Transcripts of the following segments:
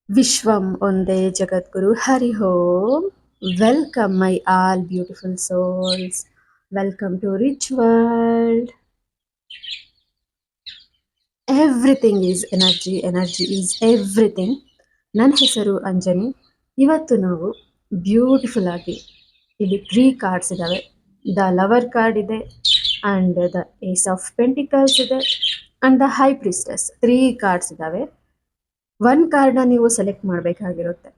Vishwam Onde Jagadguru Hari Om. Welcome, my all beautiful souls. Welcome to Rich World. Everything is energy, energy is everything. ನನ್ನ ಹೆಸರು ಅಂಜನಿ. ಇವತ್ತು ನಾವು beautiful ಆಗಿ ಇಲ್ಲಿ 3 cards ಇದ್ದಾವೆ. The lover card ಇದೆ, and the ace of pentacles ಇದೆ, and the high priestess. 3 cards ಇದ್ದಾವೆ. ಒನ್ ಕಾರ್ಡ್ನ ನೀವು ಸೆಲೆಕ್ಟ್ ಮಾಡಬೇಕಾಗಿರುತ್ತೆ.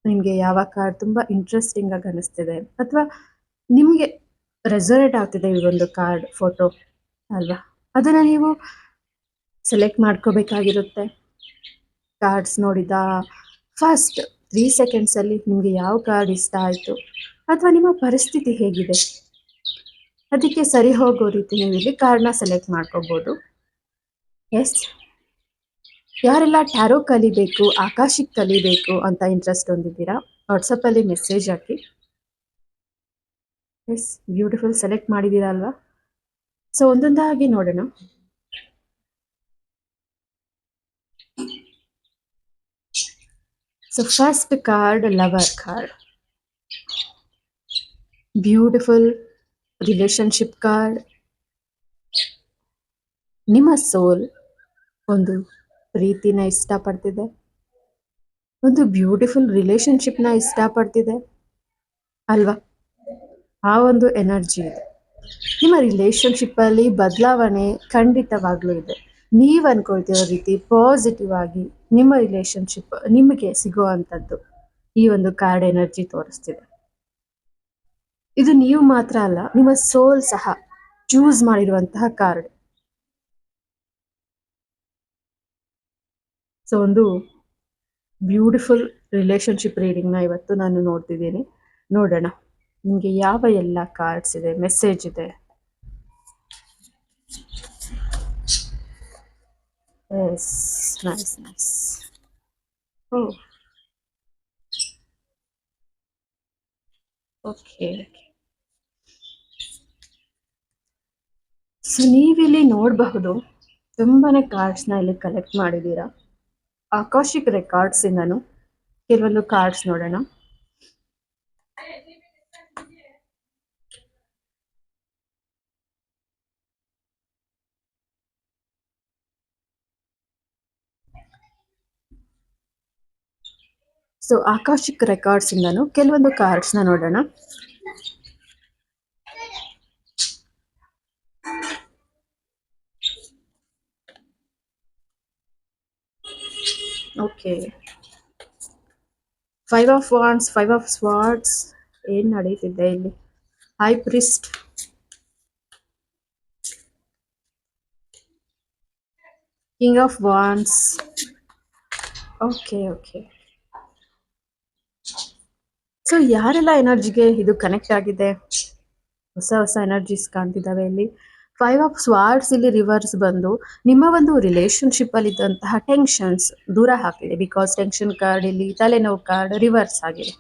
ನಿಮಗೆ ಯಾವ ಕಾರ್ಡ್ ತುಂಬ ಇಂಟ್ರೆಸ್ಟಿಂಗ್ ಆಗಿ ಅನಿಸ್ತಿದೆ ಅಥವಾ ನಿಮಗೆ ರೆಸೊನೇಟ್ ಆಗ್ತಿದೆ ಈ ಒಂದು ಕಾರ್ಡ್ ಫೋಟೋ ಅಲ್ವಾ, ಅದನ್ನು ನೀವು ಸೆಲೆಕ್ಟ್ ಮಾಡ್ಕೋಬೇಕಾಗಿರುತ್ತೆ. ಕಾರ್ಡ್ಸ್ ನೋಡಿದ ಫಸ್ಟ್ 3 ಸೆಕೆಂಡ್ಸಲ್ಲಿ ನಿಮಗೆ ಯಾವ ಕಾರ್ಡ್ ಇಷ್ಟ ಆಯಿತು ಅಥವಾ ನಿಮ್ಮ ಪರಿಸ್ಥಿತಿ ಹೇಗಿದೆ ಅದಕ್ಕೆ ಸರಿ ಹೋಗೋ ರೀತಿ ನೀವು ಇಲ್ಲಿ ಕಾರ್ಡ್ನ ಸೆಲೆಕ್ಟ್ ಮಾಡ್ಕೋಬೋದು. ಎಸ್, ಯಾರೆಲ್ಲ ಟ್ಯಾರೋ ಕಲಿಬೇಕು, ಆಕಾಶಿಕ್ ಕಲಿಬೇಕು ಅಂತ ಇಂಟ್ರೆಸ್ಟ್ ಹೊಂದಿದ್ದೀರಾ, ವಾಟ್ಸಪ್ಪಲ್ಲಿ ಮೆಸೇಜ್ ಹಾಕಿ. ಎಸ್, ಬ್ಯೂಟಿಫುಲ್ ಸೆಲೆಕ್ಟ್ ಮಾಡಿದ್ದೀರಾ ಅಲ್ವಾ? ಸೊ ಒಂದೊಂದಾಗಿ ನೋಡೋಣ. So first card lover card, beautiful relationship card. ನಿಮ್ಮ ಸೋಲ್ ಒಂದು ಪ್ರೀತಿನ ಇಷ್ಟಪಡ್ತಿದೆ, ಒಂದು ಬ್ಯೂಟಿಫುಲ್ ರಿಲೇಶನ್ಶಿಪ್ನ ಇಷ್ಟಪಡ್ತಿದೆ ಅಲ್ವಾ? ಆ ಒಂದು ಎನರ್ಜಿ ಇದೆ. ನಿಮ್ಮ ರಿಲೇಶನ್ಶಿಪ್ಪಲ್ಲಿ ಬದಲಾವಣೆ ಖಂಡಿತವಾಗ್ಲೂ ಇದೆ. ನೀವು ಅನ್ಕೊಳ್ತಿರೋ ರೀತಿ ಪಾಸಿಟಿವ್ ಆಗಿ ನಿಮ್ಮ ರಿಲೇಶನ್ಶಿಪ್ ನಿಮಗೆ ಸಿಗುವಂಥದ್ದು ಈ ಒಂದು ಕಾರ್ಡ್ ಎನರ್ಜಿ ತೋರಿಸ್ತಿದೆ. ಇದು ನೀವು ಮಾತ್ರ ಅಲ್ಲ, ನಿಮ್ಮ ಸೋಲ್ ಸಹ ಚೂಸ್ ಮಾಡಿರುವಂತಹ ಕಾರ್ಡ್. ಸೊ ಒಂದು ಬ್ಯೂಟಿಫುಲ್ ರಿಲೇಶನ್ಶಿಪ್ ರೀಡಿಂಗ್ನ ಇವತ್ತು ನಾನು ನೋಡ್ತಿದ್ದೀನಿ. ನೋಡೋಣ ನಿಮಗೆ ಯಾವ ಎಲ್ಲ ಕಾರ್ಡ್ಸ್ ಇದೆ, ಮೆಸೇಜ್ ಇದೆ. Yes, nice nice. Oh okay. So ನೀವಿಲ್ಲಿ ನೋಡಬಹುದು ತುಂಬಾನೇ ಕಾರ್ಡ್ಸ್ನ ಇಲ್ಲಿ ಕಲೆಕ್ಟ್ ಮಾಡಿದ್ದೀರಾ. ಆಕಾಶಿಕ್ ರೆಕಾರ್ಡ್ಸ್ ಇಂದನು ಕೆಲವೊಂದು ಕಾರ್ಡ್ಸ್ ನೋಡೋಣ. ಸೊ ಆಕಾಶಿಕ್ ರೆಕಾರ್ಡ್ಸ್ ಇಂದನು ಕೆಲವೊಂದು ಕಾರ್ಡ್ಸ್ನ ನೋಡೋಣ. Okay, 5 of wands, 5 of swords. ಏನ್ ನಡೀತಿದೆ ಇಲ್ಲಿ? High priest, king of wands. Okay okay. So ಯಾರೆಲ್ಲ ಎನರ್ಜಿಗೆ ಇದು ಕನೆಕ್ಟ್ ಆಗಿದೆ, ಹೊಸ ಹೊಸ ಎನರ್ಜೀಸ್ ಕಾಣ್ತಿದ್ದಾವೆ ಇಲ್ಲಿ. 5 ಆಫ್ ಸ್ವಾರ್ಡ್ಸ್ ಇಲ್ಲಿ ರಿವರ್ಸ್ ಬಂದು ನಿಮ್ಮ ಒಂದು ರಿಲೇಶನ್ಶಿಪ್ ಅಲ್ಲಿ ಇದ್ದಂತಹ ಟೆನ್ಷನ್ಸ್ ದೂರ ಹಾಕಿದೆ. ಬಿಕಾಸ್ ಟೆನ್ಷನ್ ಕಾರ್ಡ್ ಇಲ್ಲಿ ತಲೆನೋವು ಕಾರ್ಡ್ ರಿವರ್ಸ್ ಆಗಿದೆ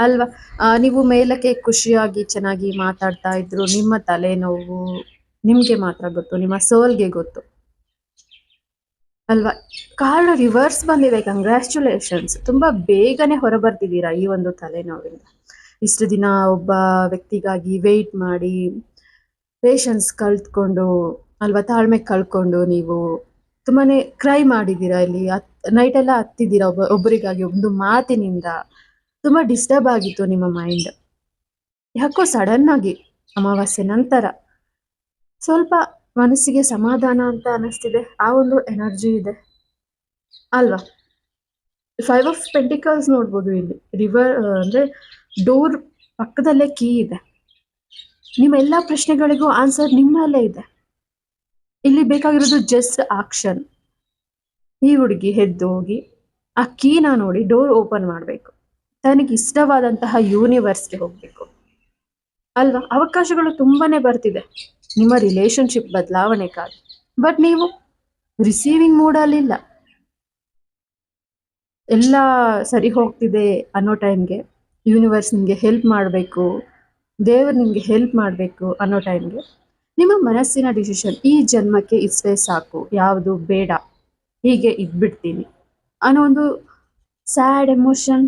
ಅಲ್ವಾ? ನೀವು ಮೇಲಕ್ಕೆ ಖುಷಿಯಾಗಿ ಚೆನ್ನಾಗಿ ಮಾತಾಡ್ತಾ ಇದ್ರು, ನಿಮ್ಮ ತಲೆನೋವು ನಿಮ್ಗೆ ಮಾತ್ರ ಗೊತ್ತು, ನಿಮ್ಮ ಸೋಲ್ಗೆ ಗೊತ್ತು ಅಲ್ವಾ? ಕಾರ್ಡ್ ರಿವರ್ಸ್ ಬಂದಿದೆ. ಕಂಗ್ರ್ಯಾಚುಲೇಷನ್ಸ್, ತುಂಬಾ ಬೇಗನೆ ಹೊರಬರ್ತಿದ್ದೀರಾ ಈ ಒಂದು ತಲೆನೋವಿಂದ. ಇಷ್ಟು ದಿನ ಒಬ್ಬ ವ್ಯಕ್ತಿಗಾಗಿ ವೆಯ್ಟ್ ಮಾಡಿ ಪೇಷನ್ಸ್ ಕಳ್ತ್ಕೊಂಡು ಅಲ್ವಾ, ತಾಳ್ಮೆ ಕಳ್ಕೊಂಡು ನೀವು ತುಂಬಾನೇ ಕ್ರೈ ಮಾಡಿದ್ದೀರಾ ಇಲ್ಲಿ. ನೈಟ್ ಎಲ್ಲ ಹತ್ತಿದ್ದೀರಾ ಒಬ್ಬರಿಗಾಗಿ. ಒಂದು ಮಾತಿನಿಂದ ತುಂಬಾ ಡಿಸ್ಟರ್ಬ್ ಆಗಿತ್ತು ನಿಮ್ಮ ಮೈಂಡ್. ಯಾಕೋ ಸಡನ್ ಆಗಿ ಅಮಾವಾಸ್ಯೆ ನಂತರ ಸ್ವಲ್ಪ ಮನಸ್ಸಿಗೆ ಸಮಾಧಾನ ಅಂತ ಅನಿಸ್ತಿದೆ. ಆ ಒಂದು ಎನರ್ಜಿ ಇದೆ ಅಲ್ವಾ? 5 ಆಫ್ ಪೆಂಟಿಕಲ್ಸ್ ನೋಡ್ಬೋದು ಇಲ್ಲಿ. ಅಂದ್ರೆ ಡೋರ್ ಪಕ್ಕದಲ್ಲೇ ಕೀ ಇದೆ. ನಿಮ್ಮ ಎಲ್ಲಾ ಪ್ರಶ್ನೆಗಳಿಗೂ ಆನ್ಸರ್ ನಿಮ್ಮಲ್ಲೇ ಇದೆ. ಇಲ್ಲಿ ಬೇಕಾಗಿರೋದು ಜಸ್ಟ್ ಆಕ್ಷನ್. ಈ ಹುಡುಗಿ ಎದ್ದು ಹೋಗಿ ಆ ಕೀನ ನೋಡಿ ಡೋರ್ ಓಪನ್ ಮಾಡಬೇಕು, ತನಗೆ ಇಷ್ಟವಾದಂತಹ ಯೂನಿವರ್ಸ್ಗೆ ಹೋಗ್ಬೇಕು ಅಲ್ವಾ? ಅವಕಾಶಗಳು ತುಂಬಾನೇ ಬರ್ತಿದೆ ನಿಮ್ಮ ರಿಲೇಶನ್ಶಿಪ್ ಬದಲಾವಣೆಗಾಗಿ. ಬಟ್ ನೀವು ರಿಸೀವಿಂಗ್ ಮೂಡಲ್ಲಿಲ್ಲ. ಎಲ್ಲ ಸರಿ ಹೋಗ್ತಿದೆ ಅನ್ನೋ ಟೈಮ್ಗೆ ಯೂನಿವರ್ಸ್ ನಿಮಗೆ ಹೆಲ್ಪ್ ಮಾಡಬೇಕು, ದೇವರು ನಿಮಗೆ ಹೆಲ್ಪ್ ಮಾಡಬೇಕು ಅನ್ನೋ ಟೈಮ್ಗೆ ನಿಮ್ಮ ಮನಸ್ಸಿನ ಡಿಸಿಷನ್ ಈ ಜನ್ಮಕ್ಕೆ ಇಷ್ಟೇ ಸಾಕು, ಯಾವುದು ಬೇಡ, ಹೀಗೆ ಇದ್ಬಿಡ್ತೀನಿ ಅನ್ನೋ ಒಂದು ಸ್ಯಾಡ್ ಎಮೋಷನ್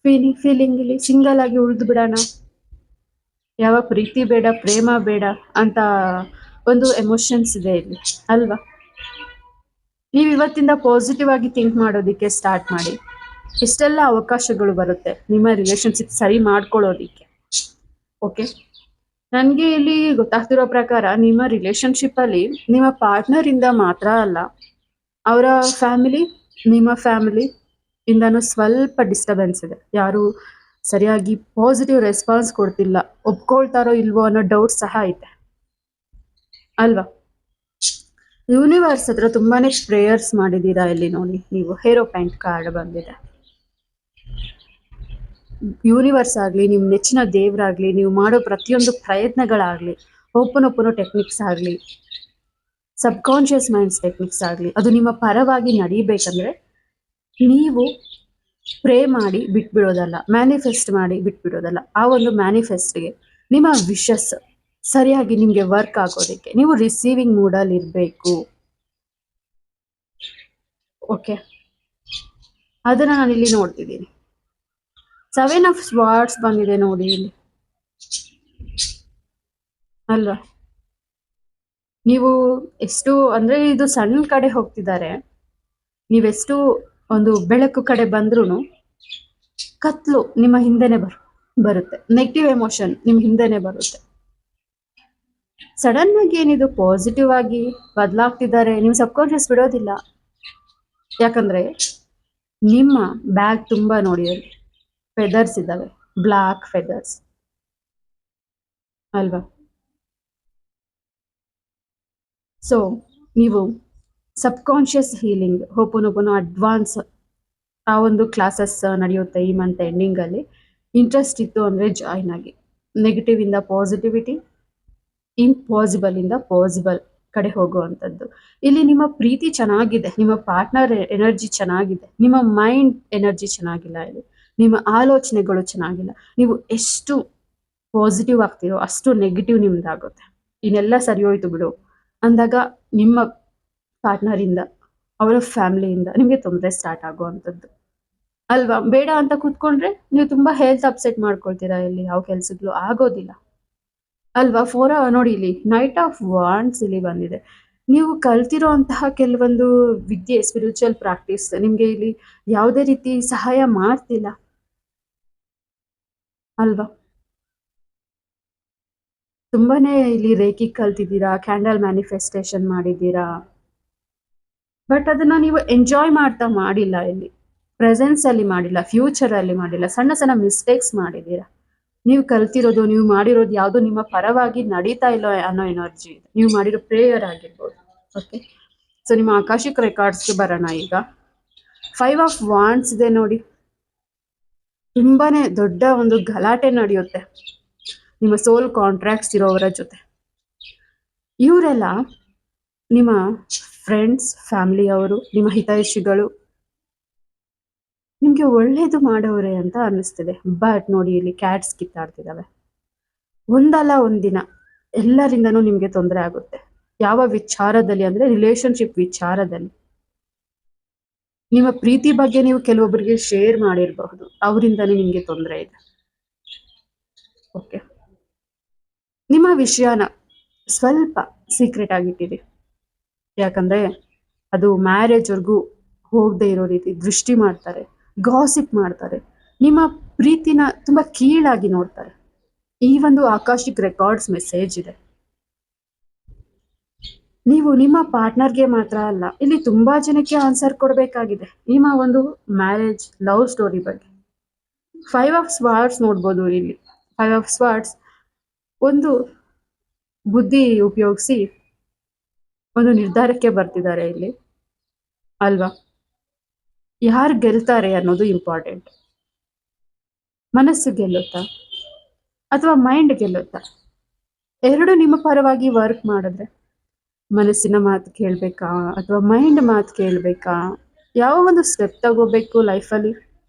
ಫೀಲಿಂಗ್ ಇಲ್ಲಿ ಸಿಂಗಲ್ ಆಗಿ ಉಳಿದು ಬಿಡೋಣ, ಯಾವ ಪ್ರೀತಿ ಬೇಡ, ಪ್ರೇಮ ಬೇಡ ಅಂತ ಒಂದು ಎಮೋಷನ್ಸ್ ಇದೆ ಇಲ್ಲಿ ಅಲ್ವಾ. ನೀವು ಇವತ್ತಿಂದ ಪಾಸಿಟಿವ್ ಆಗಿ ಥಿಂಕ್ ಮಾಡೋದಿಕ್ಕೆ ಸ್ಟಾರ್ಟ್ ಮಾಡಿ. ಇಷ್ಟೆಲ್ಲ ಅವಕಾಶಗಳು ಬರುತ್ತೆ ನಿಮ್ಮ ರಿಲೇಶನ್ಶಿಪ್ ಸರಿ ಮಾಡ್ಕೊಳ್ಳೋದಿಕ್ಕೆ. ಓಕೆ, ನನಗೆ ಇಲ್ಲಿ ಗೊತ್ತಾಗ್ತಿರೋ ಪ್ರಕಾರ ನಿಮ್ಮ ರಿಲೇಶನ್ಶಿಪ್ ಅಲ್ಲಿ ನಿಮ್ಮ ಪಾರ್ಟ್ನರ್ ಇಂದ ಮಾತ್ರ ಅಲ್ಲ, ಅವರ ಫ್ಯಾಮಿಲಿ, ನಿಮ್ಮ ಫ್ಯಾಮಿಲಿ ಇಂದನೂ ಸ್ವಲ್ಪ ಡಿಸ್ಟರ್ಬೆನ್ಸ್ ಇದೆ. ಯಾರು ಸರಿಯಾಗಿ ಪಾಸಿಟಿವ್ ರೆಸ್ಪಾನ್ಸ್ ಕೊಡ್ತಿಲ್ಲ, ಒಪ್ಕೊಳ್ತಾರೋ ಇಲ್ವೋ ಅನ್ನೋ ಡೌಟ್ ಸಹ ಐತೆ ಅಲ್ವಾ. ಯೂನಿವರ್ಸ್ ಹತ್ರ ತುಂಬಾನೇ ಪ್ರೇಯರ್ಸ್ ಮಾಡಿದ್ದೀರಾ ಇಲ್ಲಿ ನೋಡಿ. ನೀವು ಹೇರೋ ಪ್ಯಾಂಟ್ ಕಾರ್ಡ್ ಬಂದಿದೆ. ಯೂನಿವರ್ಸ್ ಆಗಲಿ, ನಿಮ್ಮ ನೆಚ್ಚಿನ ದೇವರಾಗ್ಲಿ, ನೀವು ಮಾಡೋ ಪ್ರತಿಯೊಂದು ಪ್ರಯತ್ನಗಳಾಗ್ಲಿ, ಓಪನ್ ಟೆಕ್ನಿಕ್ಸ್ ಆಗಲಿ, ಸಬ್ಕಾನ್ಷಿಯಸ್ ಮೈಂಡ್ಸ್ ಟೆಕ್ನಿಕ್ಸ್ ಆಗಲಿ, ಅದು ನಿಮ್ಮ ಪರವಾಗಿ ನಡೀಬೇಕಂದ್ರೆ ನೀವು ಪ್ರೇ ಮಾಡಿ ಬಿಟ್ಬಿಡೋದಲ್ಲ, ಮ್ಯಾನಿಫೆಸ್ಟ್ ಮಾಡಿ ಬಿಟ್ಬಿಡೋದಲ್ಲ. ಆ ಒಂದು ಮ್ಯಾನಿಫೆಸ್ಟ್ಗೆ ನಿಮ್ಮ ವಿಶಸ್ ಸರಿಯಾಗಿ ನಿಮಗೆ ವರ್ಕ್ ಆಗೋದಕ್ಕೆ ನೀವು ರಿಸೀವಿಂಗ್ ಮೂಡಲ್ಲಿ ಇರಬೇಕು. ಓಕೆ, ಅದನ್ನ ನಾನು ಇಲ್ಲಿ ನೋಡ್ತಿದ್ದೀನಿ. 7 ಆಫ್ ಸ್ವಾರ್ಡ್ಸ್ ಬಂದಿದೆ ನೋಡಿ ಇಲ್ಲಿ ಅಲ್ವಾ. ನೀವು ಎಷ್ಟು ಅಂದ್ರೆ ಇದು ಸಣ್ಣ ಕಡೆ ಹೋಗ್ತಿದ್ದಾರೆ, ನೀವೆಷ್ಟು ಒಂದು ಬೆಳಕು ಕಡೆ ಬಂದ್ರೂ ಕತ್ಲು ನಿಮ್ಮ ಹಿಂದೆನೆ ಬರುತ್ತೆ. ನೆಗೆಟಿವ್ ಎಮೋಷನ್ ನಿಮ್ಮ ಹಿಂದೆನೆ ಬರುತ್ತೆ. ಸಡನ್ ಆಗಿ ಏನಿದು ಪಾಸಿಟಿವ್ ಆಗಿ ಬದಲಾಗ್ತಿದ್ದಾರೆ, ನೀವು ಸಬ್ಕಾನ್ಷಿಯಸ್ ಬಿಡೋದಿಲ್ಲ. ಯಾಕಂದ್ರೆ ನಿಮ್ಮ ಬ್ಯಾಗ್ ತುಂಬಾ ನೋಡಿ ಅಲ್ಲಿ ಫೆದರ್ಸ್ ಇದ್ದಾವೆ, ಬ್ಲಾಕ್ ಫೆದರ್ಸ್ ಅಲ್ವಾ. ಸೊ ನೀವು ಸಬ್ಕಾನ್ಷಿಯಸ್ ಹೀಲಿಂಗ್, ಹೋಪನೋಪನೋ ಅಡ್ವಾನ್ಸ್ ಆ ಒಂದು ಕ್ಲಾಸಸ್ ನಡೆಯುತ್ತೆ ಈ ಮಂತ್ ಎಂಡಿಂಗ್ ಅಲ್ಲಿ. ಇಂಟ್ರೆಸ್ಟ್ ಇತ್ತು ಅಂದ್ರೆ ಜಾಯಿನ್ ಆಗಿ. ನೆಗೆಟಿವ್ ಇಂದ ಪಾಸಿಟಿವಿಟಿ, ಇಂಪಾಸಿಬಲ್ ಇಂದ ಪಾಸಿಬಲ್ ಕಡೆ ಹೋಗುವಂಥದ್ದು. ಇಲ್ಲಿ ನಿಮ್ಮ ಪ್ರೀತಿ ಚೆನ್ನಾಗಿದೆ, ನಿಮ್ಮ ಪಾರ್ಟ್ನರ್ ಎನರ್ಜಿ ಚೆನ್ನಾಗಿದೆ, ನಿಮ್ಮ ಮೈಂಡ್ ಎನರ್ಜಿ ಚೆನ್ನಾಗಿಲ್ಲ. ಇಲ್ಲಿ ನಿಮ್ಮ ಆಲೋಚನೆಗಳು ಚೆನ್ನಾಗಿಲ್ಲ. ನೀವು ಎಷ್ಟು ಪಾಸಿಟಿವ್ ಆಗ್ತೀರೋ ಅಷ್ಟು ನೆಗೆಟಿವ್ ನಿಮ್ದಾಗುತ್ತೆ. ಇನ್ನೆಲ್ಲ ಸರಿ ಹೋಯ್ತು ಬಿಡು ಅಂದಾಗ ನಿಮ್ಮ ಪಾರ್ಟ್ನರ್ ಇಂದ, ಅವರ ಫ್ಯಾಮಿಲಿಯಿಂದ ನಿಮಗೆ ತೊಂದರೆ ಸ್ಟಾರ್ಟ್ ಆಗುವಂಥದ್ದು ಅಲ್ವಾ. ಬೇಡ ಅಂತ ಕೂತ್ಕೊಂಡ್ರೆ ನೀವು ತುಂಬಾ ಹೆಲ್ತ್ ಅಪ್ಸೆಟ್ ಮಾಡ್ಕೊಳ್ತೀರಾ. ಇಲ್ಲಿ ಯಾವ ಕೆಲ್ಸಗಳು ಆಗೋದಿಲ್ಲ ಅಲ್ವಾ. ನೋಡಿ ಇಲ್ಲಿ ನೈಟ್ ಆಫ್ ವಾಂಡ್ಸ್ ಇಲ್ಲಿ ಬಂದಿದೆ. ನೀವು ಕಲ್ತಿರೋ ಅಂತಹ ಕೆಲವೊಂದು ವಿದ್ಯೆ, ಸ್ಪಿರಿಚುವಲ್ ಪ್ರಾಕ್ಟೀಸ್ ನಿಮ್ಗೆ ಇಲ್ಲಿ ಯಾವುದೇ ರೀತಿ ಸಹಾಯ ಮಾಡ್ತಿಲ್ಲ ಅಲ್ವಾ. ತುಂಬಾನೇ ಇಲ್ಲಿ ರೇಖಿ ಕಲ್ತಿದ್ದೀರಾ, ಕ್ಯಾಂಡಲ್ ಮ್ಯಾನಿಫೆಸ್ಟೇಷನ್ ಮಾಡಿದ್ದೀರಾ, ಬಟ್ ಅದನ್ನ ನೀವು ಎಂಜಾಯ್ ಮಾಡ್ತಾ ಮಾಡಿಲ್ಲ. ಇಲ್ಲಿ ಪ್ರೆಸೆನ್ಸ್ ಅಲ್ಲಿ ಮಾಡಿಲ್ಲ, ಫ್ಯೂಚರ್ ಅಲ್ಲಿ ಮಾಡಿಲ್ಲ, ಸಣ್ಣ ಸಣ್ಣ ಮಿಸ್ಟೇಕ್ಸ್ ಮಾಡಿದ್ದೀರಾ. ನೀವು ಕಲ್ತಿರೋದು, ನೀವು ಮಾಡಿರೋದು ಯಾವುದು ನಿಮ್ಮ ಪರವಾಗಿ ನಡೀತಾ ಇಲ್ಲ ಅನ್ನೋ ಎನರ್ಜಿ ಇದೆ. ನೀವು ಮಾಡಿರೋ ಪ್ರೇಯರ್ ಆಗಿರ್ಬೋದು. ಓಕೆ, ಸೊ ನಿಮ್ಮ ಆಕಾಶಿಕ್ ರೆಕಾರ್ಡ್ಸ್ಗೆ ಬರೋಣ ಈಗ. 5 ಆಫ್ ವಾಂಡ್ಸ್ ಇದೆ ನೋಡಿ. ತುಂಬಾನೇ ದೊಡ್ಡ ಒಂದು ಗಲಾಟೆ ನಡೆಯುತ್ತೆ ನಿಮ್ಮ ಸೋಲ್ ಕಾಂಟ್ರಾಕ್ಟ್ಸ್ ಇರೋವರ ಜೊತೆ. ಇವರೆಲ್ಲ ನಿಮ್ಮ ಫ್ರೆಂಡ್ಸ್, ಫ್ಯಾಮಿಲಿ ಅವರು, ನಿಮ್ಮ ಹಿತೈಷಿಗಳು, ನಿಮ್ಗೆ ಒಳ್ಳೇದು ಮಾಡೋರೆ ಅಂತ ಅನ್ನಿಸ್ತಿದೆ. ಬಟ್ ನೋಡಿ ಇಲ್ಲಿ ಕ್ಯಾಟ್ಸ್ ಕಿತ್ತಾಡ್ತಿದಾವೆ. ಒಂದಲ್ಲ ಒಂದಿನ ಎಲ್ಲರಿಂದನೂ ನಿಮ್ಗೆ ತೊಂದರೆ ಆಗುತ್ತೆ. ಯಾವ ವಿಚಾರದಲ್ಲಿ ಅಂದ್ರೆ ರಿಲೇಶನ್ಶಿಪ್ ವಿಚಾರದಲ್ಲಿ. ನಿಮ್ಮ ಪ್ರೀತಿ ಬಗ್ಗೆ ನೀವು ಕೆಲವೊಬ್ಬರಿಗೆ ಶೇರ್ ಮಾಡಿರಬಹುದು, ಅವರಿಂದನೂ ನಿಮ್ಗೆ ತೊಂದರೆ ಇದೆ. ಓಕೆ, ನಿಮ್ಮ ವಿಷಯನ ಸ್ವಲ್ಪ ಸೀಕ್ರೆಟ್ ಆಗಿಟ್ಟಿರಿ. ಯಾಕಂದ್ರೆ ಅದು ಮ್ಯಾರೇಜ್ವರೆಗೂ ಹೋಗದೆ ಇರೋ ರೀತಿ ದೃಷ್ಟಿ ಮಾಡ್ತಾರೆ, ಗಾಸಿಪ್ ಮಾಡ್ತಾರೆ, ನಿಮ್ಮ ಪ್ರೀತಿನ ತುಂಬಾ ಕೀಳಾಗಿ ನೋಡ್ತಾರೆ. ಈ ಒಂದು ಆಕಾಶಿಕ್ ರೆಕಾರ್ಡ್ಸ್ ಮೆಸೇಜ್ ಇದೆ. ನೀವು ನಿಮ್ಮ ಪಾರ್ಟ್ನರ್ಗೆ ಮಾತ್ರ ಅಲ್ಲ, ಇಲ್ಲಿ ತುಂಬಾ ಜನಕ್ಕೆ ಆನ್ಸರ್ ಕೊಡಬೇಕಾಗಿದೆ ನಿಮ್ಮ ಒಂದು ಮ್ಯಾರೇಜ್ ಲವ್ ಸ್ಟೋರಿ ಬಗ್ಗೆ. 5 ಆಫ್ ಸ್ವಾರ್ಡ್ಸ್ ನೋಡ್ಬೋದು ಇಲ್ಲಿ. 5 ಆಫ್ ಸ್ವಾರ್ಡ್ಸ್ ಒಂದು ಬುದ್ಧಿ ಉಪಯೋಗಿಸಿ ಒಂದು ನಿರ್ಧಾರಕ್ಕೆ ಬರ್ತಿದ್ದಾರೆ ಇಲ್ಲಿ ಅಲ್ವಾ. ಯಾರು ಗೆಲ್ತಾರೆ ಅನ್ನೋದು ಇಂಪಾರ್ಟೆಂಟ್. ಮನಸ್ಸು ಗೆಲ್ಲುತ್ತಾ ಅಥವಾ ಮೈಂಡ್ ಗೆಲ್ಲುತ್ತಾ? ಎರಡು ನಿಮ್ಮ ಪರವಾಗಿ ವರ್ಕ್ ಮಾಡಿದ್ರೆ ಮನಸ್ಸಿನ ಮಾತು ಕೇಳಬೇಕಾ ಅಥವಾ ಮೈಂಡ್ ಮಾತು ಕೇಳಬೇಕಾ, ಯಾವ ಒಂದು ಸ್ಟೆಪ್ ತಗೋಬೇಕು ಲೈಫಲ್ಲಿ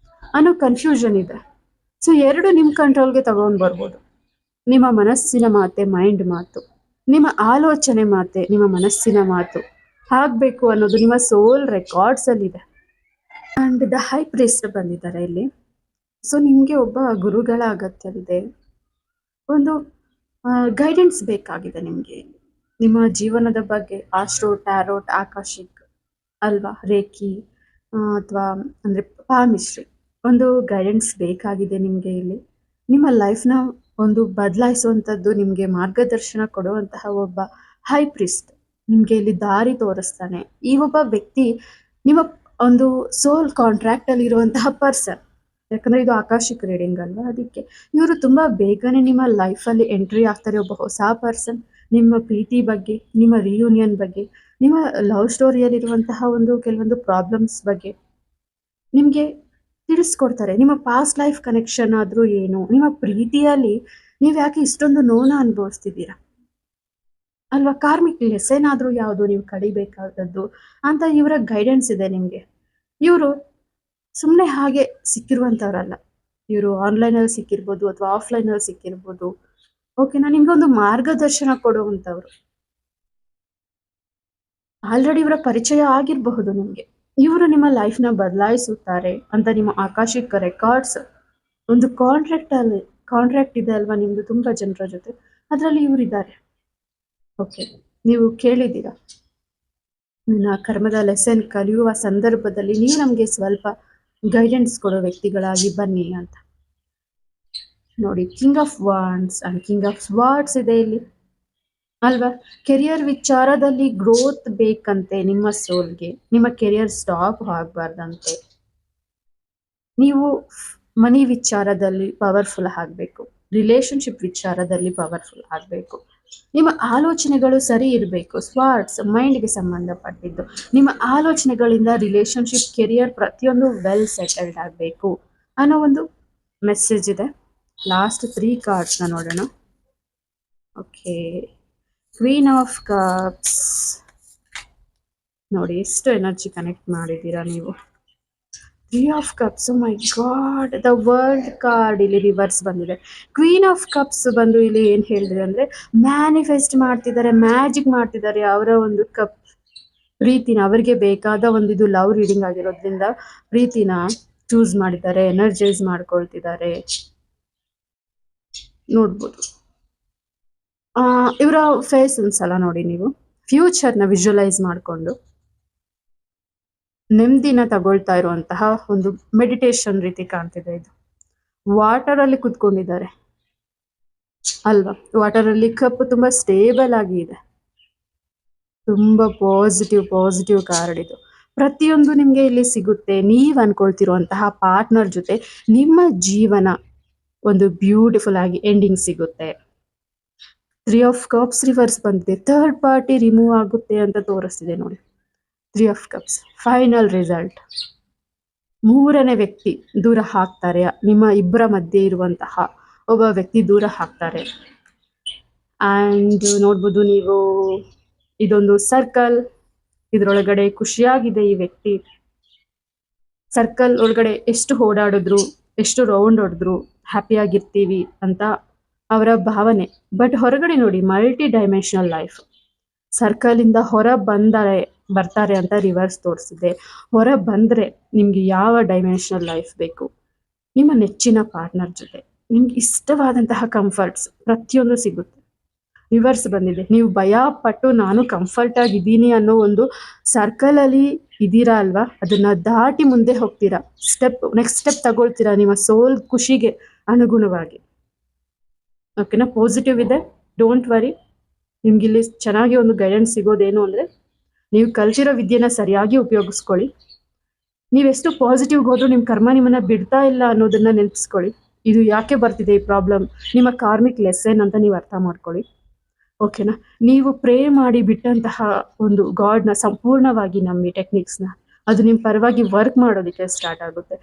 ಅನ್ನೋ ಕನ್ಫ್ಯೂಷನ್ ಇದೆ. ಸೊ ಎರಡು ನಿಮ್ಮ ಕಂಟ್ರೋಲ್ಗೆ ತಗೊಂಡು ಬರ್ಬೋದು. ನಿಮ್ಮ ಮನಸ್ಸಿನ ಮಾತೆ ಮೈಂಡ್ ಮಾತು, ನಿಮ್ಮ ಆಲೋಚನೆ ಮಾತೆ ನಿಮ್ಮ ಮನಸ್ಸಿನ ಮಾತು ಆಗಬೇಕು ಅನ್ನೋದು ನಿಮ್ಮ ಸೋಲ್ ರೆಕಾರ್ಡ್ಸ್ ಅಲ್ಲಿ ಇದೆ. ಅಂಡ್ ದ ಹೈ ಪ್ರೀಸ್ಟ್ ಬಂದಿದ್ದಾರೆ ಇಲ್ಲಿ. ಸೊ ನಿಮಗೆ ಒಬ್ಬ ಗುರುಗಳ ಅಗತ್ಯವಿದೆ. ಒಂದು ಗೈಡೆನ್ಸ್ ಬೇಕಾಗಿದೆ ನಿಮಗೆ. ನಿಮ್ಮ ಜೀವನದ ಬಗ್ಗೆ ಆಸ್ಟ್ರೋ, ಟ್ಯಾರೋಟ್, ಆಕಾಶಿಕ್ ಅಲ್ವಾ, ರೇಖಿ ಅಥವಾ ಅಂದರೆ ಪಾಮಿಸ್ಟ್ರಿ, ಒಂದು ಗೈಡೆನ್ಸ್ ಬೇಕಾಗಿದೆ ನಿಮಗೆ ಇಲ್ಲಿ. ನಿಮ್ಮ ಲೈಫ್ನ ಒಂದು ಬದಲಾಯಿಸುವಂಥದ್ದು, ನಿಮಗೆ ಮಾರ್ಗದರ್ಶನ ಕೊಡುವಂತಹ ಒಬ್ಬ ಹೈ ಪ್ರೀಸ್ಟ್ ನಿಮಗೆ ಇಲ್ಲಿ ದಾರಿ ತೋರಿಸ್ತಾನೆ. ಈ ಒಬ್ಬ ವ್ಯಕ್ತಿ ನಿಮ್ಮ ಒಂದು ಸೋಲ್ ಕಾಂಟ್ರಾಕ್ಟ್ ಅಲ್ಲಿ ಇರುವಂತಹ ಪರ್ಸನ್. ಯಾಕಂದ್ರೆ ಇದು ಆಕಾಶಿಕ್ ರೀಡಿಂಗ್ ಅಲ್ವಾ, ಅದಕ್ಕೆ ಇವರು ತುಂಬಾ ಬೇಗನೆ ನಿಮ್ಮ ಲೈಫಲ್ಲಿ ಎಂಟ್ರಿ ಆಗ್ತಾರೆ. ಒಬ್ಬ ಹೊಸ ಪರ್ಸನ್ ನಿಮ್ಮ ಪ್ರೀತಿ ಬಗ್ಗೆ, ನಿಮ್ಮ ರಿಯೂನಿಯನ್ ಬಗ್ಗೆ, ನಿಮ್ಮ ಲವ್ ಸ್ಟೋರಿಯಲ್ಲಿರುವಂತಹ ಕೆಲವೊಂದು ಪ್ರಾಬ್ಲಮ್ಸ್ ಬಗ್ಗೆ ನಿಮಗೆ ತಿಳಿಸ್ಕೊಡ್ತಾರೆ. ನಿಮ್ಮ ಪಾಸ್ಟ್ ಲೈಫ್ ಕನೆಕ್ಷನ್ ಆದ್ರೂ ಏನು, ನಿಮ್ಮ ಪ್ರೀತಿಯಲ್ಲಿ ನೀವು ಯಾಕೆ ಇಷ್ಟೊಂದು ನೋವನ್ನ ಅನುಭವಿಸ್ತಿದ್ದೀರಾ ಅಲ್ವಾ, ಕಾರ್ಮಿಕ್ ಲೆಸನ್ ಆದ್ರೂ ಯಾವುದು ನೀವು ಕಡಿಬೇಕಾದದ್ದು ಅಂತ ಇವರ ಗೈಡೆನ್ಸ್ ಇದೆ ನಿಮಗೆ. ಇವರು ಸುಮ್ಮನೆ ಹಾಗೆ ಸಿಕ್ಕಿರುವಂಥವ್ರಲ್ಲ. ಇವರು ಆನ್ಲೈನಲ್ಲಿ ಸಿಕ್ಕಿರ್ಬೋದು ಅಥವಾ ಆಫ್ಲೈನಲ್ಲಿ ಸಿಕ್ಕಿರ್ಬೋದು. ಓಕೆನಾ, ನಿಮ್ಗೆ ಒಂದು ಮಾರ್ಗದರ್ಶನ ಕೊಡುವಂಥವ್ರು. ಆಲ್ರೆಡಿ ಇವರ ಪರಿಚಯ ಆಗಿರಬಹುದು ನಿಮಗೆ. ಇವರು ನಿಮ್ಮ ಲೈಫ್ನ ಬದಲಾಯಿಸುತ್ತಾರೆ ಅಂತ ನಿಮ್ಮ ಆಕಾಶಿಕ ರೆಕಾರ್ಡ್ಸ್. ಒಂದು ಕಾಂಟ್ರಾಕ್ಟ್ ಇದೆ ಅಲ್ವಾ ನಿಮ್ದು ತುಂಬಾ ಜನರ ಜೊತೆ, ಅದರಲ್ಲಿ ಇವರಿದ್ದಾರೆ. ಓಕೆ, ನೀವು ಕೇಳಿದ್ದೀರಾ ನನ್ನ ಕರ್ಮದ ಲೆಸನ್ ಕಲಿಯುವ ಸಂದರ್ಭದಲ್ಲಿ ನೀವು ನಮಗೆ ಸ್ವಲ್ಪ ಗೈಡೆನ್ಸ್ ಕೊಡೋ ವ್ಯಕ್ತಿಗಳಾಗಿ ಬನ್ನಿ ಅಂತ. ನೋಡಿ, king of wands and king of swords ಇದೆ ಇಲ್ಲಿ ಅಲ್ವಾ. ಕೆರಿಯರ್ ವಿಚಾರದಲ್ಲಿ ಗ್ರೋತ್ ಬೇಕಂತೆ ನಿಮ್ಮ ಸೋಲ್ಗೆ. ನಿಮ್ಮ ಕೆರಿಯರ್ ಸ್ಟಾಪ್ ಆಗಬಾರ್ದಂತೆ. ನೀವು ಮನಿ ವಿಚಾರದಲ್ಲಿ ಪವರ್ಫುಲ್ ಆಗಬೇಕು, ರಿಲೇಶನ್ಶಿಪ್ ವಿಚಾರದಲ್ಲಿ ಪವರ್ಫುಲ್ ಆಗಬೇಕು. ನಿಮ್ಮ ಆಲೋಚನೆಗಳು ಸರಿ ಇರಬೇಕು. ಸ್ವಾರ್ಟ್ಸ್ ಮೈಂಡ್ಗೆ ಸಂಬಂಧಪಟ್ಟಿದ್ದು. ನಿಮ್ಮ ಆಲೋಚನೆಗಳಿಂದ ರಿಲೇಶನ್ಶಿಪ್, ಕೆರಿಯರ್ ಪ್ರತಿಯೊಂದು ವೆಲ್ ಸೆಟಲ್ಡ್ ಆಗಬೇಕು ಅನ್ನೋ ಒಂದು ಮೆಸೇಜ್ ಇದೆ. ಲಾಸ್ಟ್ 3 ಕಾರ್ಡ್ಸ್ನ ನೋಡೋಣ. Okay, queen of cups. ನೋಡಿ ಎಷ್ಟು ಎನರ್ಜಿ ಕನೆಕ್ಟ್ ಮಾಡಿದ್ದೀರಾ ನೀವು. 3 of cups, my god, the world card ಇಲ್ಲಿ ರಿವರ್ಸ್ ಬಂದಿದೆ. ಕ್ವೀನ್ ಆಫ್ ಕಪ್ಸ್ ಬಂದು ಇಲ್ಲಿ ಏನು ಹೇಳಿದ್ರೆ ಅಂದ್ರೆ ಮ್ಯಾನಿಫೆಸ್ಟ್ ಮಾಡ್ತಿದ್ದಾರೆ, ಮ್ಯಾಜಿಕ್ ಮಾಡ್ತಿದ್ದಾರೆ ಅವರ ಒಂದು ಕಪ್ ಪ್ರೀತಿನ. ಅವರಿಗೆ ಬೇಕಾದ ಇದು ಲವ್ ರೀಡಿಂಗ್ ಆಗಿರೋದ್ರಿಂದ ಪ್ರೀತಿನ ಚೂಸ್ ಮಾಡಿದ್ದಾರೆ, ಎನರ್ಜೈಸ್ ಮಾಡ್ಕೊಳ್ತಿದ್ದಾರೆ ನೋಡ್ಬೋದು. ಇವರ ಫೇಸ್ ಒಂದ್ಸಲ ನೋಡಿ ನೀವು. ಫ್ಯೂಚರ್ನ ವಿಜುವಲೈಸ್ ಮಾಡಿಕೊಂಡು ನೆಮ್ಮದಿನ ತಗೊಳ್ತಾ ಇರುವಂತಹ ಒಂದು ಮೆಡಿಟೇಷನ್ ರೀತಿ ಕಾಣ್ತಿದೆ. ಇದು ವಾಟರ್ ಅಲ್ಲಿ ಕುತ್ಕೊಂಡಿದ್ದಾರೆ ಅಲ್ವಾ. ವಾಟರ್ ಅಲ್ಲಿ ಕಪ್ ತುಂಬಾ ಸ್ಟೇಬಲ್ ಆಗಿ ಇದೆ. ತುಂಬಾ ಪಾಸಿಟಿವ್ ಕಾರ್ಡ್ ಇದು. ಪ್ರತಿಯೊಂದು ನಿಮ್ಗೆ ಇಲ್ಲಿ ಸಿಗುತ್ತೆ. ನೀವ್ ಅನ್ಕೊಳ್ತಿರುವಂತಹ ಪಾರ್ಟ್ನರ್ ಜೊತೆ ನಿಮ್ಮ ಜೀವನ ಒಂದು ಬ್ಯೂಟಿಫುಲ್ ಆಗಿ ಎಂಡಿಂಗ್ ಸಿಗುತ್ತೆ. 3 ಆಫ್ ಕಪ್ಸ್ ರಿವರ್ಸ್ ಬಂದಿದೆ. ಥರ್ಡ್ ಪಾರ್ಟಿ ರಿಮೂವ್ ಆಗುತ್ತೆ ಅಂತ ತೋರಿಸ್ತಿದೆ ನೋಡಿ. 3 ಆಫ್ ಕಪ್ಸ್ ಫೈನಲ್ ರಿಸಲ್ಟ್. 3ನೇ ವ್ಯಕ್ತಿ ದೂರ ಹಾಕ್ತಾರೆ. ನಿಮ್ಮ ಇಬ್ಬರ ಮಧ್ಯೆ ಇರುವಂತಹ ಒಬ್ಬ ವ್ಯಕ್ತಿ ದೂರ ಹಾಕ್ತಾರೆ. ಆ್ಯಂಡ್ ನೋಡ್ಬೋದು ನೀವು, ಇದೊಂದು ಸರ್ಕಲ್. ಇದರೊಳಗಡೆ ಖುಷಿಯಾಗಿದೆ ಈ ವ್ಯಕ್ತಿ. ಸರ್ಕಲ್ ಒಳಗಡೆ ಎಷ್ಟು ಓಡಾಡಿದ್ರು, ಎಷ್ಟು ರೌಂಡ್ ಹೊಡೆದ್ರು ಹ್ಯಾಪಿಯಾಗಿರ್ತೀವಿ ಅಂತ ಅವರ ಭಾವನೆ. ಬಟ್ ಹೊರಗಡೆ ನೋಡಿ, ಮಲ್ಟಿ ಡೈಮೆನ್ಷನಲ್ ಲೈಫ್. ಸರ್ಕಲ್ ಇಂದ ಹೊರ ಬರ್ತಾರೆ ಅಂತ ರಿವರ್ಸ್ ತೋರಿಸಿದೆ. ಹೊರ ಬಂದ್ರೆ ನಿಮ್ಗೆ ಯಾವ ಡೈಮೆನ್ಷನಲ್ ಲೈಫ್ ಬೇಕು, ನಿಮ್ಮ ನೆಚ್ಚಿನ ಪಾರ್ಟ್ನರ್ ಜೊತೆ ನಿಮ್ಗೆ ಇಷ್ಟವಾದಂತಹ ಕಂಫರ್ಟ್ಸ್ ಪ್ರತಿಯೊಂದು ಸಿಗುತ್ತೆ. ರಿವರ್ಸ್ ಬಂದಿದೆ. ನೀವು ಭಯ ಪಟ್ಟು ನಾನು ಕಂಫರ್ಟ್ ಆಗಿದ್ದೀನಿ ಅನ್ನೋ ಒಂದು ಸರ್ಕಲ್ ಅಲ್ಲಿ ಇದ್ದೀರಾ ಅಲ್ವಾ, ಅದನ್ನ ದಾಟಿ ಮುಂದೆ ಹೋಗ್ತೀರಾ. ನೆಕ್ಸ್ಟ್ ಸ್ಟೆಪ್ ತಗೊಳ್ತೀರಾ ನಿಮ್ಮ ಸೋಲ್ ಖುಷಿಗೆ ಅನುಗುಣವಾಗಿ. ಓಕೆನಾ, ಪಾಸಿಟಿವ್ ಇದೆ, ಡೋಂಟ್ ವರಿ. ನಿಮ್ಗೆ ಇಲ್ಲಿ ಚೆನ್ನಾಗಿ ಒಂದು ಗೈಡೆನ್ಸ್ ಸಿಗೋದೇನು ಅಂದ್ರೆ, ನೀವು ಕಲ್ತಿರೋ ವಿದ್ಯೆನ ಸರಿಯಾಗಿ ಉಪಯೋಗಿಸ್ಕೊಳ್ಳಿ. ನೀವೆಷ್ಟು ಪಾಸಿಟಿವ್ಗೆ ಹೋದ್ರೂ ನಿಮ್ಮ ಕರ್ಮ ನಿಮ್ಮನ್ನ ಬಿಡ್ತಾ ಇಲ್ಲ ಅನ್ನೋದನ್ನ ನೆನಪಿಸ್ಕೊಳ್ಳಿ. ಇದು ಯಾಕೆ ಬರ್ತಿದೆ ಈ ಪ್ರಾಬ್ಲಮ್, ನಿಮ್ಮ ಕಾರ್ಮಿಕ್ ಲೆಸನ್ ಅಂತ ನೀವು ಅರ್ಥ ಮಾಡ್ಕೊಳ್ಳಿ. ಓಕೆನಾ, ನೀವು ಪ್ರೇ ಮಾಡಿ ಬಿಟ್ಟಂತಹ ಒಂದು ಗಾಡ್ನ ಸಂಪೂರ್ಣವಾಗಿ ನಂಬಿ ಟೆಕ್ನಿಕ್ಸ್ನ, ಅದು ನಿಮ್ಮ ಪರವಾಗಿ ವರ್ಕ್ ಮಾಡೋದಕ್ಕೆ ಸ್ಟಾರ್ಟ್ ಆಗುತ್ತೆ.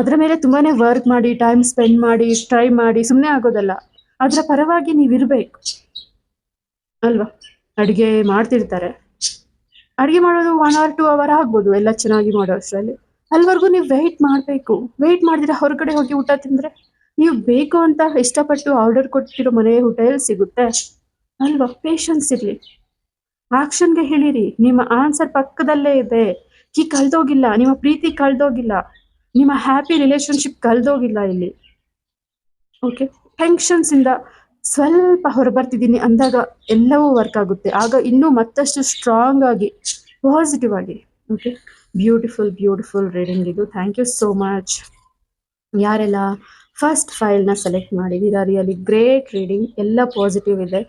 ಅದ್ರ ಮೇಲೆ ತುಂಬಾನೇ ವರ್ಕ್ ಮಾಡಿ, ಟೈಮ್ ಸ್ಪೆಂಡ್ ಮಾಡಿ, ಟ್ರೈ ಮಾಡಿ, ಸುಮ್ಮನೆ ಆಗೋದಲ್ಲ. ಅದರ ಪರವಾಗಿ ನೀವಿರ್ಬೇಕು ಅಲ್ವಾ. ಅಡುಗೆ ಮಾಡ್ತಿರ್ತಾರೆ, ಅಡುಗೆ ಮಾಡೋದು 1 or 2 hour ಆಗ್ಬೋದು ಎಲ್ಲ ಚೆನ್ನಾಗಿ ಮಾಡೋ ಅಷ್ಟರಲ್ಲಿ. ಅಲ್ಲಿವರೆಗೂ ನೀವು ವೆಯ್ಟ್ ಮಾಡಬೇಕು. ವೆಯ್ಟ್ ಮಾಡಿದ್ರೆ ಹೊರಗಡೆ ಹೋಗಿ ಊಟ ತಿಂದರೆ, ನೀವು ಬೇಕು ಅಂತ ಇಷ್ಟಪಟ್ಟು ಆರ್ಡರ್ ಕೊಟ್ಟಿರೋ ಮನೆ ಊಟ ಎಲ್ಲಿ ಸಿಗುತ್ತೆ ಅಲ್ವಾ. ಪೇಷನ್ಸ್ ಇರಲಿ, ಆಕ್ಷನ್ಗೆ ಹೇಳಿರಿ. ನಿಮ್ಮ ಆನ್ಸರ್ ಪಕ್ಕದಲ್ಲೇ ಇದೆ. ಕೀ ಕಳ್ದೋಗಿಲ್ಲ, ನಿಮ್ಮ ಪ್ರೀತಿ ಕಳ್ದೋಗಿಲ್ಲ, ನಿಮ್ಮ ಹ್ಯಾಪಿ ರಿಲೇಶನ್ಶಿಪ್ ಕಳ್ದೋಗಿಲ್ಲ ಇಲ್ಲಿ. ಓಕೆ, ಟೆನ್ಷನ್ಸ್ ಇಂದ ಸ್ವಲ್ಪ ಹೊರಬರ್ತಿದ್ದೀನಿ ಅಂದಾಗ ಎಲ್ಲವೂ ವರ್ಕ್ ಆಗುತ್ತೆ. ಆಗ ಇನ್ನೂ ಮತ್ತಷ್ಟು ಸ್ಟ್ರಾಂಗ್ ಆಗಿ ಪಾಸಿಟಿವ್ ಆಗಿ. ಓಕೆ, ಬ್ಯೂಟಿಫುಲ್ ರೀಡಿಂಗ್ ಇದು. Thank you so much. ಯಾರೆಲ್ಲ ಫಸ್ಟ್ ಫೈಲ್ನ ಸೆಲೆಕ್ಟ್ ಮಾಡಿದ್ದೀರಾ, ರಿಯಲಿ ಗ್ರೇಟ್ ರೀಡಿಂಗ್. ಎಲ್ಲ ಪಾಸಿಟಿವ್ ಇದೆ,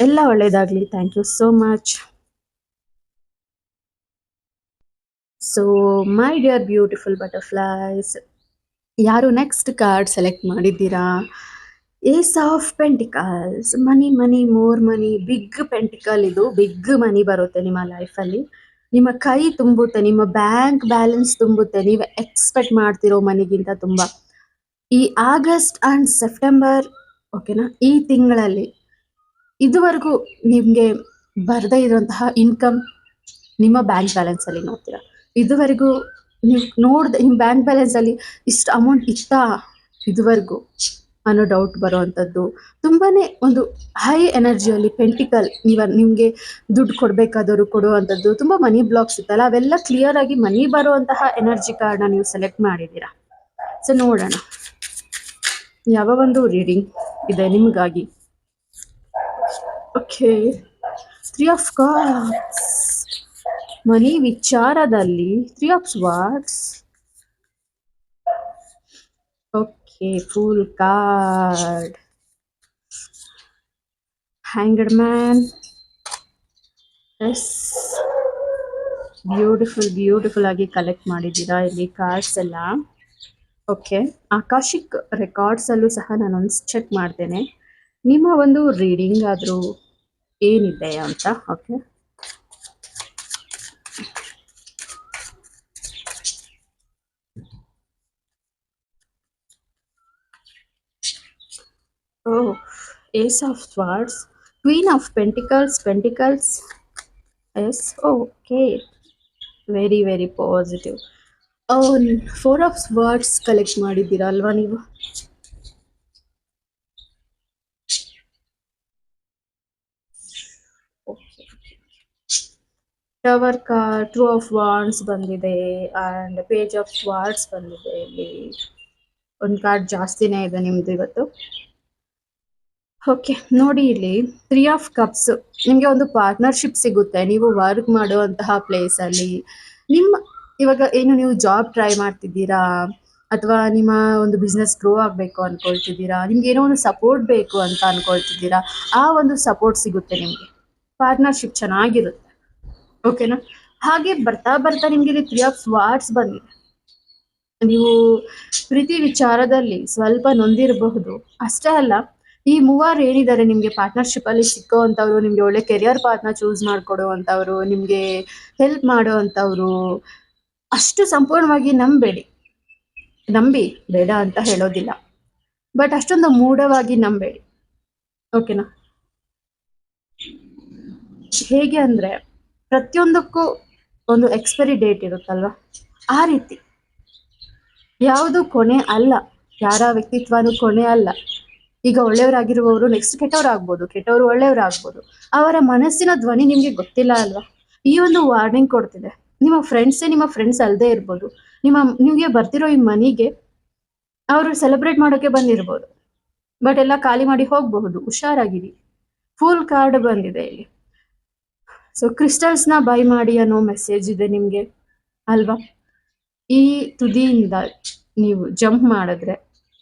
ಎಲ್ಲ ಒಳ್ಳೇದಾಗಲಿ. Thank you so much. So my dear beautiful butterflies, ಯಾರು ನೆಕ್ಸ್ಟ್ ಕಾರ್ಡ್ ಸೆಲೆಕ್ಟ್ ಮಾಡಿದ್ದೀರಾ, ace of pentacles. Money more money, big pentacle ಇದು. ಬಿಗ್ ಮನಿ ಬರುತ್ತೆ ನಿಮ್ಮ ಲೈಫಲ್ಲಿ, ನಿಮ್ಮ ಕೈ ತುಂಬುತ್ತೆ, ನಿಮ್ಮ ಬ್ಯಾಂಕ್ ಬ್ಯಾಲೆನ್ಸ್ ತುಂಬುತ್ತೆ, ನೀವು ಎಕ್ಸ್ಪೆಕ್ಟ್ ಮಾಡ್ತಿರೋ ಮನಿಗಿಂತ ತುಂಬ. ಈ ಆಗಸ್ಟ್ ಆ್ಯಂಡ್ ಸೆಪ್ಟೆಂಬರ್, ಓಕೆನಾ, ಈ ತಿಂಗಳಲ್ಲಿ ಇದುವರೆಗೂ ನಿಮಗೆ ಬರದೇ ಇರುವಂತಹ ಇನ್ಕಮ್ ನಿಮ್ಮ ಬ್ಯಾಂಕ್ ಬ್ಯಾಲೆನ್ಸಲ್ಲಿ ನೋಡ್ತೀರಾ. ಇದುವರೆಗೂ ನೀವು ನೋಡ್ದೆ ನಿಮ್ಮ ಬ್ಯಾಂಕ್ ಬ್ಯಾಲೆನ್ಸಲ್ಲಿ ಇಷ್ಟು ಅಮೌಂಟ್ ಇತ್ತಾ ಇದುವರೆಗೂ ಅನ್ನೋ ಡೌಟ್ ಬರೋವಂಥದ್ದು. ತುಂಬಾ ಒಂದು ಹೈ ಎನರ್ಜಿಯಲ್ಲಿ ಪೆಂಟಿಕಲ್, ನಿಮಗೆ ದುಡ್ಡು ಕೊಡಬೇಕಾದವರು ಕೊಡುವಂಥದ್ದು, ತುಂಬ ಮನಿ ಬ್ಲಾಕ್ಸ್ ಇತ್ತಲ್ಲ, ಅವೆಲ್ಲ ಕ್ಲಿಯರ್ ಆಗಿ ಮನಿ ಬರುವಂತಹ ಎನರ್ಜಿ ಕಾರ್ಡ್ನ ನೀವು ಸೆಲೆಕ್ಟ್ ಮಾಡಿದ್ದೀರಾ. ಸೊ ನೋಡೋಣ ಯಾವ ಒಂದು ರೀಡಿಂಗ್ ಇದೆ ನಿಮಗಾಗಿ. Okay, 3 of cups. ಮನಿ ವಿಚಾರದಲ್ಲಿ 3 of swords. Okay, full card. Hanged man. Yes, beautiful ಆಗಿ ಕಲೆಕ್ಟ್ ಮಾಡಿದ್ದೀರಾ ಇಲ್ಲಿ ಕಾರ್ಡ್ಸ್ ಎಲ್ಲ. ಓಕೆ, ಆಕಾಶಿಕ್ ರೆಕಾರ್ಡ್ಸಲ್ಲೂ ಸಹ ನಾನೊಂದು ಚೆಕ್ ಮಾಡ್ತೇನೆ ನಿಮ್ಮ ಒಂದು ರೀಡಿಂಗ್ ಆದರೂ ಏನಿದೆ ಅಂತ. Okay, oh, ace of swords, queen of pentacles. Yes, okay, very positive. 4 of swords collect ಮಾಡಿದ್ದೀರಾ ಅಲ್ವಾ ನೀವು. ಟವರ್ ಕಾರ್ಡ್, 2 ಆಫ್ ವಾಂಡ್ಸ್ ಬಂದಿದೆ ಆ್ಯಂಡ್ ಪೇಜ್ ಆಫ್ ಸ್ವಾರ್ಡ್ಸ್ ಬಂದಿದೆ. ಇಲ್ಲಿ ಒಂದು ಕಾರ್ಡ್ ಜಾಸ್ತಿನೇ ಇದೆ ನಿಮ್ದು ಇವತ್ತು. ಓಕೆ, ನೋಡಿ ಇಲ್ಲಿ 3 ಆಫ್ ಕಪ್ಸ್. ನಿಮಗೆ ಒಂದು ಪಾರ್ಟ್ನರ್ಶಿಪ್ ಸಿಗುತ್ತೆ ನೀವು ವರ್ಕ್ ಮಾಡುವಂತಹ ಪ್ಲೇಸಲ್ಲಿ. ಇವಾಗ ಏನು ನೀವು ಜಾಬ್ ಟ್ರೈ ಮಾಡ್ತಿದ್ದೀರಾ, ಅಥವಾ ನಿಮ್ಮ ಒಂದು ಬಿಸ್ನೆಸ್ ಗ್ರೋ ಆಗಬೇಕು ಅಂದ್ಕೊಳ್ತಿದ್ದೀರಾ, ನಿಮ್ಗೆ ಏನೋ ಒಂದು ಸಪೋರ್ಟ್ ಬೇಕು ಅಂತ ಅಂದ್ಕೊಳ್ತಿದ್ದೀರಾ, ಆ ಒಂದು ಸಪೋರ್ಟ್ ಸಿಗುತ್ತೆ ನಿಮಗೆ. ಪಾರ್ಟ್ನರ್ಶಿಪ್ ಚೆನ್ನಾಗಿರುತ್ತೆ. ಓಕೆನಾ, ಹಾಗೆ ಬರ್ತಾ ನಿಮ್ಗೆ ಇಲ್ಲಿ 3 ಆಫ್ ಸ್ವಾರ್ಡ್ಸ್ ಬಂದಿದೆ. ನೀವು ಪ್ರೀತಿ ವಿಚಾರದಲ್ಲಿ ಸ್ವಲ್ಪ ನೊಂದಿರಬಹುದು. ಅಷ್ಟೇ ಅಲ್ಲ, ಈ ಮೂವರು ಏನಿದ್ದಾರೆ ನಿಮಗೆ ಪಾರ್ಟ್ನರ್ಶಿಪ್ ಅಲ್ಲಿ ಸಿಕ್ಕೋ ಅಂತವ್ರು, ನಿಮ್ಗೆ ಒಳ್ಳೆ ಕೆರಿಯರ್ ಪಾರ್ಟ್ನರ್ ಚೂಸ್ ಮಾಡ್ಕೊಡೋ ಅಂತವ್ರು, ನಿಮ್ಗೆ ಹೆಲ್ಪ್ ಮಾಡೋ ಅಂತವ್ರು, ಅಷ್ಟು ಸಂಪೂರ್ಣವಾಗಿ ನಂಬಿ ಬೇಡ ಅಂತ ಹೇಳೋದಿಲ್ಲ, ಬಟ್ ಅಷ್ಟೊಂದು ಮೂಢವಾಗಿ ನಂಬೇಡಿ. ಓಕೆನಾ, ಹೇಗೆ ಅಂದ್ರೆ ಪ್ರತಿಯೊಂದಕ್ಕೂ ಒಂದು ಎಕ್ಸ್ಪೈರಿ ಡೇಟ್ ಇರುತ್ತಲ್ವಾ, ಆ ರೀತಿ ಯಾವುದು ಕೊನೆ ಅಲ್ಲ, ಯಾರ ವ್ಯಕ್ತಿತ್ವನೂ ಕೊನೆ ಅಲ್ಲ. ಈಗ ಒಳ್ಳೆಯವರಾಗಿರುವವರು ನೆಕ್ಸ್ಟ್ ಕೆಟ್ಟವರಾಗ್ಬೋದು, ಕೆಟ್ಟವರು ಒಳ್ಳೆಯವರಾಗ್ಬೋದು. ಅವರ ಮನಸ್ಸಿನ ಧ್ವನಿ ನಿಮ್ಗೆ ಗೊತ್ತಿಲ್ಲ ಅಲ್ವಾ. ಈ ಒಂದು ವಾರ್ನಿಂಗ್ ಕೊಡ್ತಿದೆ. ನಿಮ್ಮ ಫ್ರೆಂಡ್ಸ್ ಅಲ್ಲದೆ ಇರ್ಬೋದು, ನಿಮ್ಗೆ ಬರ್ತಿರೋ ಈ ಮನಿಗೆ ಅವರು ಸೆಲೆಬ್ರೇಟ್ ಮಾಡೋಕೆ ಬಂದಿರ್ಬೋದು, ಬಟ್ ಎಲ್ಲ ಖಾಲಿ ಮಾಡಿ ಹೋಗಬಹುದು. ಹುಷಾರಾಗಿರಿ. ಫುಲ್ ಕಾರ್ಡ್ ಬಂದಿದೆ ಇಲ್ಲಿ. ಸೊ ಕ್ರಿಸ್ಟಲ್ಸ್ನ ಬೈ ಮಾಡಿ ಅನ್ನೋ ಮೆಸೇಜ್ ಇದೆ ನಿಮ್ಗೆ ಅಲ್ವಾ. ಈ ತುದಿಯಿಂದ ನೀವು ಜಂಪ್ ಮಾಡಿದ್ರೆ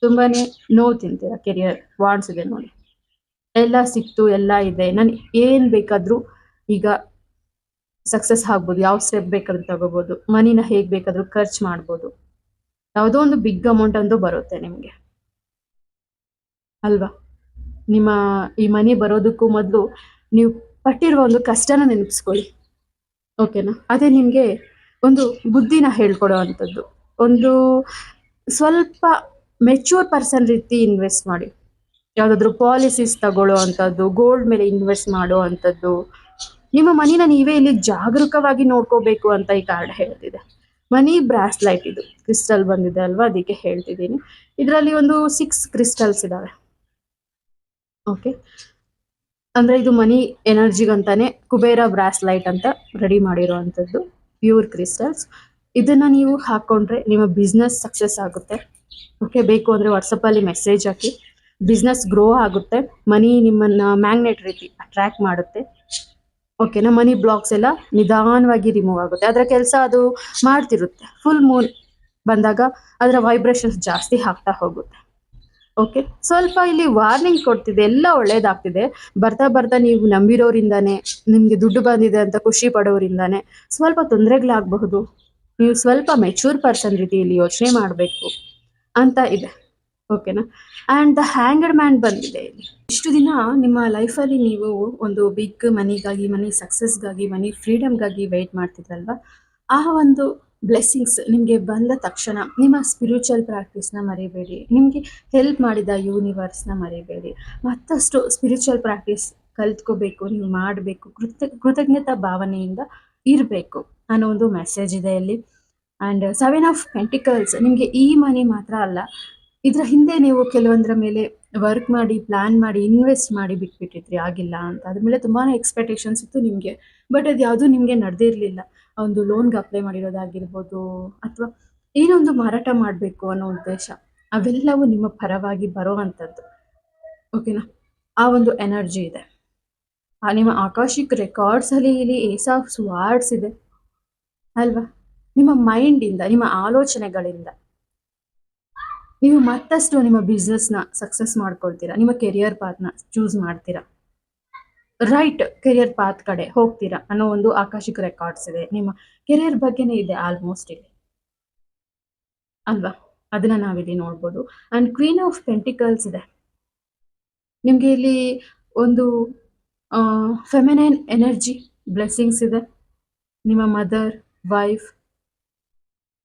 ತುಂಬಾನೇ ನೋವು ತಿಂತೀರ. ಕೆರಿಯರ್ ವಾಂಡ್ಸ್ ಇದೆ ನೋಡಿ, ಎಲ್ಲ ಸಿಕ್ತು, ಎಲ್ಲ ಇದೆ, ನಾನು ಏನ್ ಬೇಕಾದ್ರೂ ಈಗ ಸಕ್ಸಸ್ ಆಗ್ಬೋದು, ಯಾವ ಸ್ಟೆಪ್ ಬೇಕಾದ್ರೂ ತಗೋಬಹುದು, ಮನಿನ ಹೇಗ್ ಬೇಕಾದ್ರೂ ಖರ್ಚು ಮಾಡ್ಬೋದು, ಯಾವುದೋ ಒಂದು ಬಿಗ್ ಅಮೌಂಟ್ ಅಂತೂ ಬರುತ್ತೆ ನಿಮ್ಗೆ ಅಲ್ವಾ. ನಿಮ್ಮ ಈ ಮನಿ ಬರೋದಕ್ಕೂ ಮೊದಲು ನೀವು ಪಟ್ಟಿರುವ ಒಂದು ಕಷ್ಟನ ನೆನಪಿಸ್ಕೊಳ್ಳಿ. ಓಕೆನಾ, ಅದೇ ನಿಮ್ಗೆ ಒಂದು ಬುದ್ಧಿನ ಹೇಳ್ಕೊಡೋ ಅಂಥದ್ದು. ಒಂದು ಸ್ವಲ್ಪ ಮೆಚೂರ್ ಪರ್ಸನ್ ರೀತಿ ಇನ್ವೆಸ್ಟ್ ಮಾಡಿ, ಯಾವುದಾದ್ರೂ ಪಾಲಿಸೀಸ್ ತಗೊಳ್ಳೋ ಅಂಥದ್ದು, ಗೋಲ್ಡ್ ಮೇಲೆ ಇನ್ವೆಸ್ಟ್ ಮಾಡೋ ಅಂಥದ್ದು. ನಿಮ್ಮ ಮನಿನ ನೀವೇ ಇಲ್ಲಿ ಜಾಗರೂಕವಾಗಿ ನೋಡ್ಕೋಬೇಕು ಅಂತ ಈ ಕಾರ್ಡ್ ಹೇಳ್ತಿದೆ. ಮನಿ ಬ್ರಾಸ್ಲೈಟ್ ಇದು ಕ್ರಿಸ್ಟಲ್ ಬಂದಿದೆ ಅಲ್ವಾ, ಅದಕ್ಕೆ ಹೇಳ್ತಿದ್ದೀನಿ. ಇದರಲ್ಲಿ ಒಂದು 6 ಕ್ರಿಸ್ಟಲ್ಸ್ ಇದಾವೆ. ಓಕೆ, ಅಂದ್ರೆ ಇದು ಮನಿ ಎನರ್ಜಿಗಂತಾನೆ ಕುಬೇರ ಬ್ರಾಸ್ಲೈಟ್ ಅಂತ ರೆಡಿ ಮಾಡಿರೋ ಅಂಥದ್ದು ಪ್ಯೂರ್ ಕ್ರಿಸ್ಟಲ್ಸ್. ಇದನ್ನ ನೀವು ಹಾಕೊಂಡ್ರೆ ನಿಮ್ಮ ಬಿಸ್ನೆಸ್ ಸಕ್ಸಸ್ ಆಗುತ್ತೆ. ಓಕೆ, ಬೇಕು ಅಂದರೆ ವಾಟ್ಸಪ್ಪಲ್ಲಿ ಮೆಸೇಜ್ ಹಾಕಿ. ಬಿಸ್ನೆಸ್ ಗ್ರೋ ಆಗುತ್ತೆ, ಮನಿ ನಿಮ್ಮನ್ನ ಮ್ಯಾಗ್ನೆಟ್ ರೀತಿ ಅಟ್ರಾಕ್ಟ್ ಮಾಡುತ್ತೆ. ಓಕೆನಾ, ಮನಿ ಬ್ಲಾಕ್ಸ್ ಎಲ್ಲ ನಿಧಾನವಾಗಿ ರಿಮೂವ್ ಆಗುತ್ತೆ. ಅದರ ಕೆಲಸ ಅದು ಮಾಡ್ತಿರುತ್ತೆ. ಫುಲ್ ಮೂನ್ ಬಂದಾಗ ಅದರ ವೈಬ್ರೇಷನ್ಸ್ ಜಾಸ್ತಿ ಆಗ್ತಾ ಹೋಗುತ್ತೆ. ಓಕೆ, ಸ್ವಲ್ಪ ಇಲ್ಲಿ ವಾರ್ನಿಂಗ್ ಕೊಡ್ತಿದೆ, ಎಲ್ಲ ಒಳ್ಳೇದಾಗ್ತಿದೆ. ಬರ್ತಾ ಬರ್ತಾ ನೀವು ನಂಬಿರೋರಿಂದಾನೆ, ನಿಮಗೆ ದುಡ್ಡು ಬಂದಿದೆ ಅಂತ ಖುಷಿ ಪಡೋರಿಂದಾನೆ ಸ್ವಲ್ಪ ತೊಂದರೆಗಳಾಗಬಹುದು. ನೀವು ಸ್ವಲ್ಪ ಮೆಚೂರ್ ಪರ್ಸನ್ ರೀತಿಯಲ್ಲಿ ಯೋಚನೆ ಮಾಡಬೇಕು ಅಂತ ಇದೆ. ಓಕೆನಾ, ಆ್ಯಂಡ್ ದ ಹ್ಯಾಂಗರ್ ಮ್ಯಾನ್ ಬಂದಿದೆ ಇಲ್ಲಿ. ಇಷ್ಟು ದಿನ ನಿಮ್ಮ ಲೈಫಲ್ಲಿ ನೀವು ಒಂದು ಬಿಗ್ ಮನಿಗಾಗಿ, ಮನಿ ಸಕ್ಸಸ್ಗಾಗಿ, ಮನಿ ಫ್ರೀಡಮ್ಗಾಗಿ ವೆಯ್ಟ್ ಮಾಡ್ತಿದ್ರಲ್ವಾ, ಆ ಒಂದು ಬ್ಲೆಸ್ಸಿಂಗ್ಸ್ ನಿಮಗೆ ಬಂದ ತಕ್ಷಣ ನಿಮ್ಮ ಸ್ಪಿರಿಚುವಲ್ ಪ್ರಾಕ್ಟೀಸ್ನ ಮರಿಬೇಡಿ. ನಿಮಗೆ ಹೆಲ್ಪ್ ಮಾಡಿದ ಯೂನಿವರ್ಸ್ನ ಮರಿಬೇಡಿ. ಮತ್ತಷ್ಟು ಸ್ಪಿರಿಚುವಲ್ ಪ್ರಾಕ್ಟೀಸ್ ಕಲ್ತ್ಕೋಬೇಕು, ನೀವು ಮಾಡಬೇಕು, ಕೃತಜ್ಞತಾ ಭಾವನೆಯಿಂದ ಇರಬೇಕು ಅನ್ನೋ ಒಂದು ಮೆಸೇಜ್ ಇದೆ ಇಲ್ಲಿ. ಆ್ಯಂಡ್ 7 ಆಫ್ ಪೆಂಟಿಕಲ್ಸ್ ನಿಮಗೆ ಈ ಮನಿ ಮಾತ್ರ ಅಲ್ಲ, ಇದರ ಹಿಂದೆ ನೀವು ಕೆಲವೊಂದರ ಮೇಲೆ ವರ್ಕ್ ಮಾಡಿ, ಪ್ಲ್ಯಾನ್ ಮಾಡಿ, ಇನ್ವೆಸ್ಟ್ ಮಾಡಿ ಬಿಟ್ಬಿಟ್ಟಿದ್ರಿ, ಆಗಿಲ್ಲ ಅಂತ. ಅದ್ರ ಮೇಲೆ ತುಂಬಾ ಎಕ್ಸ್ಪೆಕ್ಟೇಷನ್ಸ್ ಇತ್ತು ನಿಮಗೆ, ಬಟ್ ಅದು ಯಾವುದೂ ನಿಮಗೆ ನಡೆದಿರಲಿಲ್ಲ. ಒಂದು ಲೋನ್ಗೆ ಅಪ್ಲೈ ಮಾಡಿರೋದಾಗಿರ್ಬೋದು, ಅಥವಾ ಏನೊಂದು ಮಾರಾಟ ಮಾಡಬೇಕು ಅನ್ನೋ ಉದ್ದೇಶ, ಅವೆಲ್ಲವೂ ನಿಮ್ಮ ಪರವಾಗಿ ಬರೋ ಅಂಥದ್ದು. ಓಕೆನಾ, ಆ ಒಂದು ಎನರ್ಜಿ ಇದೆ. ನಿಮ್ಮ ಆಕಾಶಿಕ್ ರೆಕಾರ್ಡ್ಸಲ್ಲಿ ಇಲ್ಲಿ ಏಸ್ ಆಫ್ ಸ್ವಾರ್ಡ್ಸ್ ಇದೆ ಅಲ್ವಾ. ನಿಮ್ಮ ಮೈಂಡಿಂದ, ನಿಮ್ಮ ಆಲೋಚನೆಗಳಿಂದ ನೀವು ಮತ್ತಷ್ಟು ನಿಮ್ಮ ಬಿಸ್ನೆಸ್ನ ಸಕ್ಸಸ್ ಮಾಡ್ಕೊಳ್ತೀರಾ, ನಿಮ್ಮ ಕೆರಿಯರ್ ಪಾತ್ನ ಚೂಸ್ ಮಾಡ್ತೀರಾ, ರೈಟ್ ಕೆರಿಯರ್ ಪಾತ್ ಕಡೆ ಹೋಗ್ತೀರಾ ಅನ್ನೋ ಒಂದು ಆಕಾಶಿಕ ರೆಕಾರ್ಡ್ಸ್ ಇದೆ. ನಿಮ್ಮ ಕೆರಿಯರ್ ಬಗ್ಗೆನೇ ಇದೆ ಆಲ್ಮೋಸ್ಟ್ ಇಲ್ಲಿ ಅಲ್ವಾ, ಅದನ್ನ ನಾವಿಲ್ಲಿ ನೋಡ್ಬೋದು. ಆ್ಯಂಡ್ ಕ್ವೀನ್ ಆಫ್ ಪೆಂಟಿಕಲ್ಸ್ ಇದೆ. ನಿಮಗೆ ಇಲ್ಲಿ ಒಂದು ಫೆಮಿನೈನ್ ಎನರ್ಜಿ ಬ್ಲೆಸ್ಸಿಂಗ್ಸ್ ಇದೆ. ನಿಮ್ಮ ಮದರ್, ವೈಫ್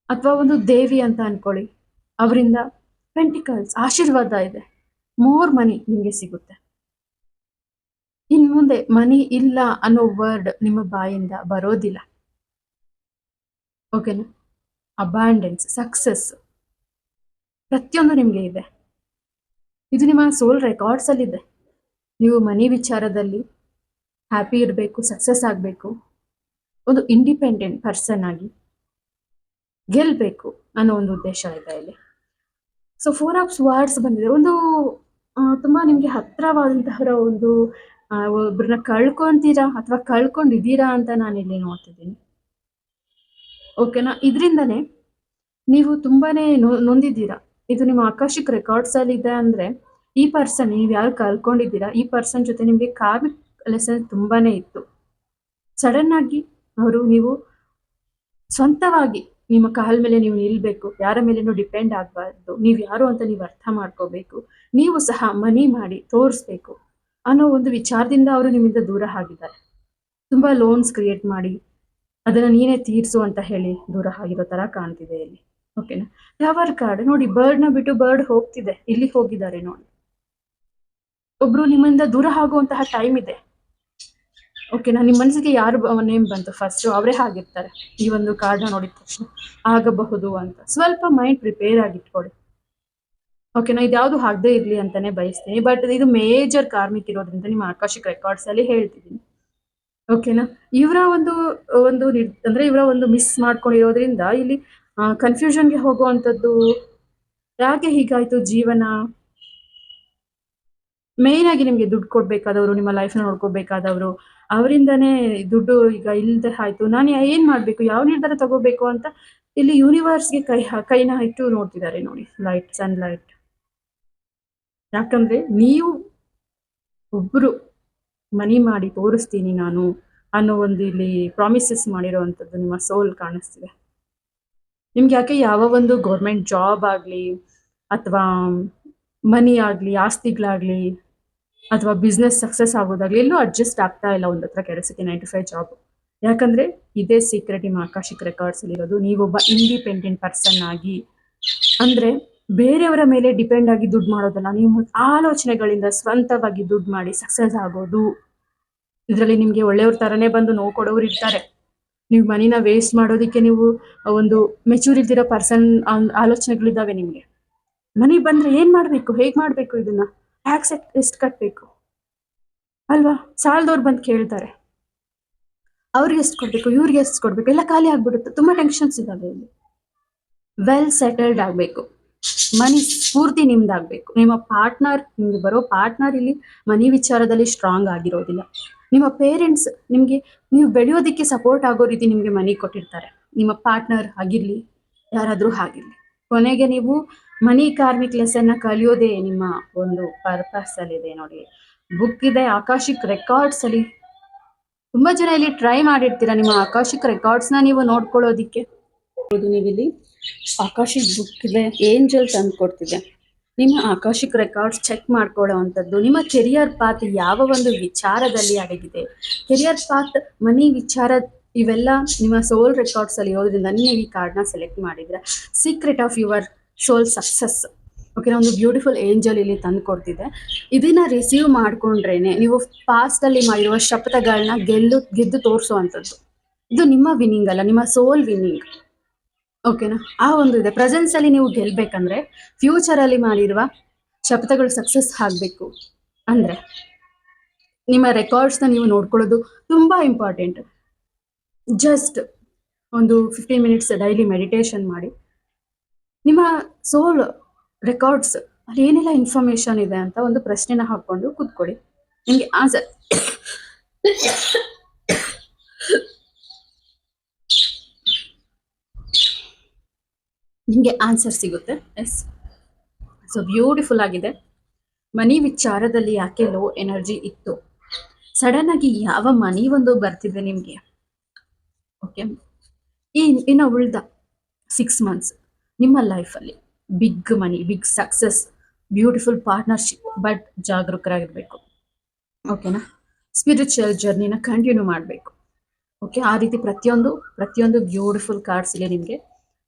ಅಥವಾ ಒಂದು ದೇವಿ ಅಂತ ಅನ್ಕೊಳ್ಳಿ, ಅವರಿಂದ ಪೆಂಟಿಕಲ್ಸ್ ಆಶೀರ್ವಾದ ಇದೆ. ಮೋರ್ ಮನಿ ನಿಮಗೆ ಸಿಗುತ್ತೆ. ಇನ್ನು ಮುಂದೆ ಮನಿ ಇಲ್ಲ ಅನ್ನೋ ವರ್ಡ್ ನಿಮ್ಮ ಬಾಯಿಂದ ಬರೋದಿಲ್ಲ. ಓಕೆನಾ, ಅಬಾಂಡೆನ್ಸ್, ಸಕ್ಸಸ್ ಪ್ರತಿಯೊಂದು ನಿಮಗೆ ಇದೆ. ಇದು ನಿಮ್ಮ ಸೋಲ್ ರೆಕಾರ್ಡ್ಸಲ್ಲಿದೆ. ನೀವು ಮನಿ ವಿಚಾರದಲ್ಲಿ ಹ್ಯಾಪಿ ಇರಬೇಕು, ಸಕ್ಸಸ್ ಆಗಬೇಕು, ಒಂದು ಇಂಡಿಪೆಂಡೆಂಟ್ ಪರ್ಸನ್ ಆಗಿ ಗೆಲ್ಲಬೇಕು ಅನ್ನೋ ಒಂದು ಉದ್ದೇಶ ಇದೆ ಇಲ್ಲಿ. ಸೊ 4 ಆಫ್ ಸ್ವಾರ್ಡ್ಸ್ ಬಂದಿದೆ. ಒಂದು ತುಂಬ ನಿಮಗೆ ಹತ್ತಿರವಾದಂತಹ ಒಂದು ಒಬ್ಬರನ್ನ ಕಳ್ಕೊತೀರಾ ಅಥವಾ ಕಳ್ಕೊಂಡಿದ್ದೀರಾ ಅಂತ ನಾನಿಲ್ಲಿ ನೋಡ್ತಿದ್ದೀನಿ. ಓಕೆನಾ, ಇದರಿಂದನೇ ನೀವು ತುಂಬಾನೇ ನೊಂದಿದ್ದೀರಾ. ಇದು ನಿಮ್ಮ ಆಕಾಶಿಕ್ ರೆಕಾರ್ಡ್ಸಲ್ಲಿ ಇದೆ. ಅಂದರೆ ಈ ಪರ್ಸನ್, ನೀವು ಯಾರು ಕಳ್ಕೊಂಡಿದ್ದೀರಾ, ಈ ಪರ್ಸನ್ ಜೊತೆ ನಿಮಗೆ ಕಾರ್ಮಿಕ್ ಲೆಸನ್ ತುಂಬಾನೇ ಇತ್ತು. ಸಡನ್ ಆಗಿ ನೀವು ಸ್ವಂತವಾಗಿ ನಿಮ್ಮ ಕಾಲ ಮೇಲೆ ನೀವು ನಿಲ್ಬೇಕು, ಯಾರ ಮೇಲೇನೂ ಡಿಪೆಂಡ್ ಆಗಬಾರ್ದು, ನೀವು ಯಾರು ಅಂತ ನೀವು ಅರ್ಥ ಮಾಡ್ಕೋಬೇಕು, ನೀವು ಸಹ ಮನಿ ಮಾಡಿ ತೋರಿಸ್ಬೇಕು ಅನ್ನೋ ಒಂದು ವಿಚಾರದಿಂದ ಅವರು ನಿಮ್ಮಿಂದ ದೂರ ಆಗಿದ್ದಾರೆ. ತುಂಬ ಲೋನ್ಸ್ ಕ್ರಿಯೇಟ್ ಮಾಡಿ ಅದನ್ನು ನೀನೇ ತೀರಿಸು ಅಂತ ಹೇಳಿ ದೂರ ಆಗಿರೋ ಥರ ಕಾಣ್ತಿದೆ ಇಲ್ಲಿ. ಓಕೆನಾ, ಟವರ್ ಕಾರ್ಡ್ ನೋಡಿ, ಬರ್ಡ್ನ ಬಿಟ್ಟು ಬರ್ಡ್ ಹೋಗ್ತಿದೆ, ಇಲ್ಲಿ ಹೋಗಿದ್ದಾರೆ ನೋಡಿ. ಒಬ್ರು ನಿಮ್ಮಿಂದ ದೂರ ಆಗುವಂತಹ ಟೈಮ್ ಇದೆ. ಓಕೆನಾ, ನಿಮ್ಮ ಮನಸ್ಸಿಗೆ ಯಾರು ನೇಮ್ ಬಂತು ಫಸ್ಟ್, ಅವರೇ ಆಗಿರ್ತಾರೆ ಈ ಒಂದು ಕಾರ್ಡ್ನ ನೋಡಿದ ತಕ್ಷಣ, ಆಗಬಹುದು ಅಂತ. ಸ್ವಲ್ಪ ಮೈಂಡ್ ಪ್ರಿಪೇರ್ ಆಗಿಟ್ಕೊಳ್ಳಿ. ಓಕೆನಾ, ಇದ್ಯಾವುದು ಆಗದೆ ಇರಲಿ ಅಂತಾನೆ ಬಯಸ್ತೀನಿ. ಬಟ್ ಇದು ಮೇಜರ್ ಕಾರ್ಮಿಕ್ ಇರೋದ್ರಿಂದ ನಿಮ್ಮ ಆಕಾಶಿಕ್ ರೆಕಾರ್ಡ್ಸ್ ಅಲ್ಲಿ ಹೇಳ್ತಿದ್ದೀನಿ. ಓಕೆನಾ, ಇವರ ಒಂದು ಅಂದ್ರೆ ಇವರ ಒಂದು ಮಿಸ್ ಮಾಡ್ಕೊಂಡಿರೋದ್ರಿಂದ ಇಲ್ಲಿ ಕನ್ಫ್ಯೂಷನ್ಗೆ ಹೋಗುವಂಥದ್ದು. ಯಾಕೆ ಹೀಗಾಯ್ತು ಜೀವನ? ಮೇಯ್ನ್ ಆಗಿ ನಿಮಗೆ ದುಡ್ಡು ಕೊಡ್ಬೇಕಾದವರು, ನಿಮ್ಮ ಲೈಫ್ನ ನೋಡ್ಕೋಬೇಕಾದವರು, ಅವರಿಂದನೇ ದುಡ್ಡು ಈಗ ಇಲ್ಲದೆ ಆಯ್ತು. ನಾನು ಏನು ಮಾಡಬೇಕು, ಯಾವ ನಿರ್ಧಾರ ತಗೋಬೇಕು ಅಂತ ಇಲ್ಲಿ ಯೂನಿವರ್ಸ್ಗೆ ಕೈನ ಇಟ್ಟು ನೋಡ್ತಿದ್ದಾರೆ ನೋಡಿ. Light, sunlight. ಯಾಕಂದ್ರೆ ನೀವು ಒಬ್ರು ಮನಿ ಮಾಡಿ ತೋರಿಸ್ತೀನಿ ನಾನು ಅನ್ನೋ ಒಂದು ಇಲ್ಲಿ ಪ್ರಾಮಿಸಸ್ ಮಾಡಿರೋವಂಥದ್ದು ನಿಮ್ಮ ಸೋಲ್ ಕಾಣಿಸ್ತಿದೆ. ನಿಮ್ಗೆ ಯಾಕೆ ಯಾವ ಒಂದು ಗೌರ್ಮೆಂಟ್ ಜಾಬ್ ಆಗಲಿ ಅಥವಾ ಮನಿ ಆಗಲಿ, ಆಸ್ತಿಗಳಾಗಲಿ ಅಥವಾ ಬಿಸ್ನೆಸ್ ಸಕ್ಸಸ್ ಆಗೋದಾಗಲಿ ಎಲ್ಲೂ ಅಡ್ಜಸ್ಟ್ ಆಗ್ತಾ ಇಲ್ಲ ಒಂದು ಹತ್ರ ಕೆಲಸಕ್ಕೆ, 9 to 5 ಜಾಬ್. ಯಾಕಂದರೆ ಇದೇ ಸೀಕ್ರೆಟ್ ನಿಮ್ಮ ಆಕಾಶಿಕ್ ರೆಕಾರ್ಡ್ಸಲ್ಲಿರೋದು. ನೀವೊಬ್ಬ ಇಂಡಿಪೆಂಡೆಂಟ್ ಪರ್ಸನ್ ಆಗಿ, ಅಂದರೆ ಬೇರೆಯವರ ಮೇಲೆ ಡಿಪೆಂಡ್ ಆಗಿ ದುಡ್ಡು ಮಾಡೋದಲ್ಲ, ನೀವು ಆಲೋಚನೆಗಳಿಂದ ಸ್ವಂತವಾಗಿ ದುಡ್ಡು ಮಾಡಿ ಸಕ್ಸಸ್ ಆಗೋದು. ಇದರಲ್ಲಿ ನಿಮಗೆ ಒಳ್ಳೆಯವ್ರ ಥರನೇ ಬಂದು ನೋವು ಕೊಡೋರು ಇರ್ತಾರೆ. ನೀವು ಮನಿನ ವೇಸ್ಟ್ ಮಾಡೋದಕ್ಕೆ ನೀವು ಒಂದು ಮೆಚೂರ್ ಇಲ್ದಿರೋ ಪರ್ಸನ್ ಆಲೋಚನೆಗಳಿದ್ದಾವೆ ನಿಮಗೆ. ಮನಿ ಬಂದರೆ ಏನು ಮಾಡಬೇಕು, ಹೇಗೆ ಮಾಡಬೇಕು, ಇದನ್ನು ಟ್ಯಾಕ್ಸ್ ಎಷ್ಟು ಕಟ್ಟಬೇಕು ಅಲ್ವಾ, ಸಾಲದವ್ರು ಬಂದು ಕೇಳ್ತಾರೆ. ಅವ್ರಿಗೆ ಎಷ್ಟು ಕೊಡ್ಬೇಕು, ಇವ್ರಿಗೆ ಎಷ್ಟು ಕೊಡ್ಬೇಕು ಎಲ್ಲ ಖಾಲಿ ಆಗ್ಬಿಡುತ್ತೆ. ತುಂಬಾ ಟೆನ್ಷನ್ಸ್ ಇದಾವೆ ಇಲ್ಲಿ. ವೆಲ್ ಸೆಟಲ್ಡ್ ಆಗಬೇಕು, ಮನಿ ಪೂರ್ತಿ ನಿಮ್ದಾಗಬೇಕು. ನಿಮ್ಮ ಪಾರ್ಟ್ನರ್, ನಿಮ್ಗೆ ಬರೋ ಪಾರ್ಟ್ನರ್ ಇಲ್ಲಿ ಮನಿ ವಿಚಾರದಲ್ಲಿ ಸ್ಟ್ರಾಂಗ್ ಆಗಿರೋದಿಲ್ಲ. ನಿಮ್ಮ ಪೇರೆಂಟ್ಸ್ ನಿಮಗೆ, ನೀವು ಬೆಳೆಯೋದಕ್ಕೆ ಸಪೋರ್ಟ್ ಆಗೋ ರೀತಿ ನಿಮಗೆ ಮನಿ ಕೊಟ್ಟಿರ್ತಾರೆ. ನಿಮ್ಮ ಪಾರ್ಟ್ನರ್ ಆಗಿರಲಿ, ಯಾರಾದರೂ ಆಗಿರಲಿ, ಕೊನೆಗೆ ನೀವು ಮನಿ ಕಾರ್ಮಿಕ್ ಲೆಸನ್ನ ಕಲಿಯೋದೇ ನಿಮ್ಮ ಒಂದು ಪರ್ಪಸ್ ಅಲ್ಲಿದೆ. ನೋಡಿ, ಬುಕ್ ಇದೆ, ಆಕಾಶಿಕ್ ರೆಕಾರ್ಡ್ಸ್ ಅಲ್ಲಿ ತುಂಬಾ ಜನ ಇಲ್ಲಿ ಟ್ರೈ ಮಾಡಿರ್ತೀರಾ ನಿಮ್ಮ ಆಕಾಶಿಕ್ ರೆಕಾರ್ಡ್ಸ್ನ ನೀವು ನೋಡ್ಕೊಳ್ಳೋದಿಕ್ಕೆ. ನೀವಿಲ್ಲಿ ಆಕಾಶಿಕ್ ಬುಕ್ ಇದೆ, ಏಂಜಲ್ ತಂದು ಕೊಡ್ತಿದೆ. ನಿಮ್ಮ ಆಕಾಶಿಕ್ ರೆಕಾರ್ಡ್ಸ್ ಚೆಕ್ ಮಾಡ್ಕೊಳ್ಳೋ ಅಂಥದ್ದು, ನಿಮ್ಮ ಕೆರಿಯರ್ ಪಾತ್ ಯಾವ ಒಂದು ವಿಚಾರದಲ್ಲಿ ಅಡಗಿದೆ, ಕೆರಿಯರ್ ಪಾತ್, ಮನಿ ವಿಚಾರ, ಇವೆಲ್ಲ ನಿಮ್ಮ ಸೋಲ್ ರೆಕಾರ್ಡ್ಸ್ ಅಲ್ಲಿ ಇರೋದ್ರಿಂದ ನೀವು ಈ ಕಾರ್ಡ್ನ ಸೆಲೆಕ್ಟ್ ಮಾಡಿದ್ರೆ secret of your soul success. Okay, ಒಂದು ಬ್ಯೂಟಿಫುಲ್ ಏಂಜಲ್ ಇಲ್ಲಿ ತಂದು ಕೊಡ್ತಿದೆ. ಇದನ್ನ ರಿಸೀವ್ ಮಾಡ್ಕೊಂಡ್ರೇನೆ ನೀವು ಪಾಸ್ಟ್ ಅಲ್ಲಿ ಮಾಡಿರುವ ಶಪಥಗಳನ್ನ ಗೆದ್ದು ತೋರಿಸುವಂಥದ್ದು. ಇದು ನಿಮ್ಮ ವಿನ್ನಿಂಗ್ ಅಲ್ಲ, ನಿಮ್ಮ ಸೋಲ್ ವಿನ್ನಿಂಗ್. ಓಕೆನಾ, ಆ ಒಂದು ಇದೆ. ಪ್ರೆಸೆನ್ಸ್ ಅಲ್ಲಿ ನೀವು ಗೆಲ್ಬೇಕಂದ್ರೆ, ಫ್ಯೂಚರ್ ಅಲ್ಲಿ ಮಾಡಿರುವ ಶಪಥಗಳು ಸಕ್ಸಸ್ ಆಗಬೇಕು ಅಂದ್ರೆ ನಿಮ್ಮ ರೆಕಾರ್ಡ್ಸ್ನ ನೀವು ನೋಡ್ಕೊಳ್ಳೋದು ತುಂಬಾ ಇಂಪಾರ್ಟೆಂಟ್. ಜಸ್ಟ್ ಒಂದು 15 ಮಿನಿಟ್ಸ್ ಡೈಲಿ ಮೆಡಿಟೇಷನ್ ಮಾಡಿ, ನಿಮ್ಮ ಸೋಲ್ ರೆಕಾರ್ಡ್ಸ್ ಅಲ್ಲಿ ಏನೆಲ್ಲ ಇನ್ಫಾರ್ಮೇಶನ್ ಇದೆ ಅಂತ ಒಂದು ಪ್ರಶ್ನೆನ ಹಾಕೊಂಡು ಕೂತ್ಕೊಳ್ಳಿ. ನಿಮಗೆ ಆನ್ಸರ್ ನಿಮಗೆ ಆನ್ಸರ್ ಸಿಗುತ್ತೆ. ಎಸ್, ಸೊ ಬ್ಯೂಟಿಫುಲ್ ಆಗಿದೆ. ಮನಿ ವಿಚಾರದಲ್ಲಿ ಯಾಕೆ ಲೋ ಎನರ್ಜಿ ಇತ್ತು, ಸಡನ್ ಆಗಿ ಯಾವ ಮನಿ ಒಂದು ಬರ್ತಿದೆ ನಿಮಗೆ. ಓಕೆ, ಇನ್ನು ಉಳಿದ 6 ಮಂತ್ಸ್ ನಿಮ್ಮ ಲೈಫಲ್ಲಿ big money, big success, beautiful partnership, but ಜಾಗರೂಕರಾಗಿರ್ಬೇಕು. ಓಕೆನಾ, ಸ್ಪಿರಿಚುವಲ್ ಜರ್ನಿನ ಕಂಟಿನ್ಯೂ ಮಾಡಬೇಕು. ಓಕೆ, ಆ ರೀತಿ ಪ್ರತಿಯೊಂದು ಬ್ಯೂಟಿಫುಲ್ ಕಾರ್ಡ್ಸ್ ಇಲ್ಲಿ ನಿಮಗೆ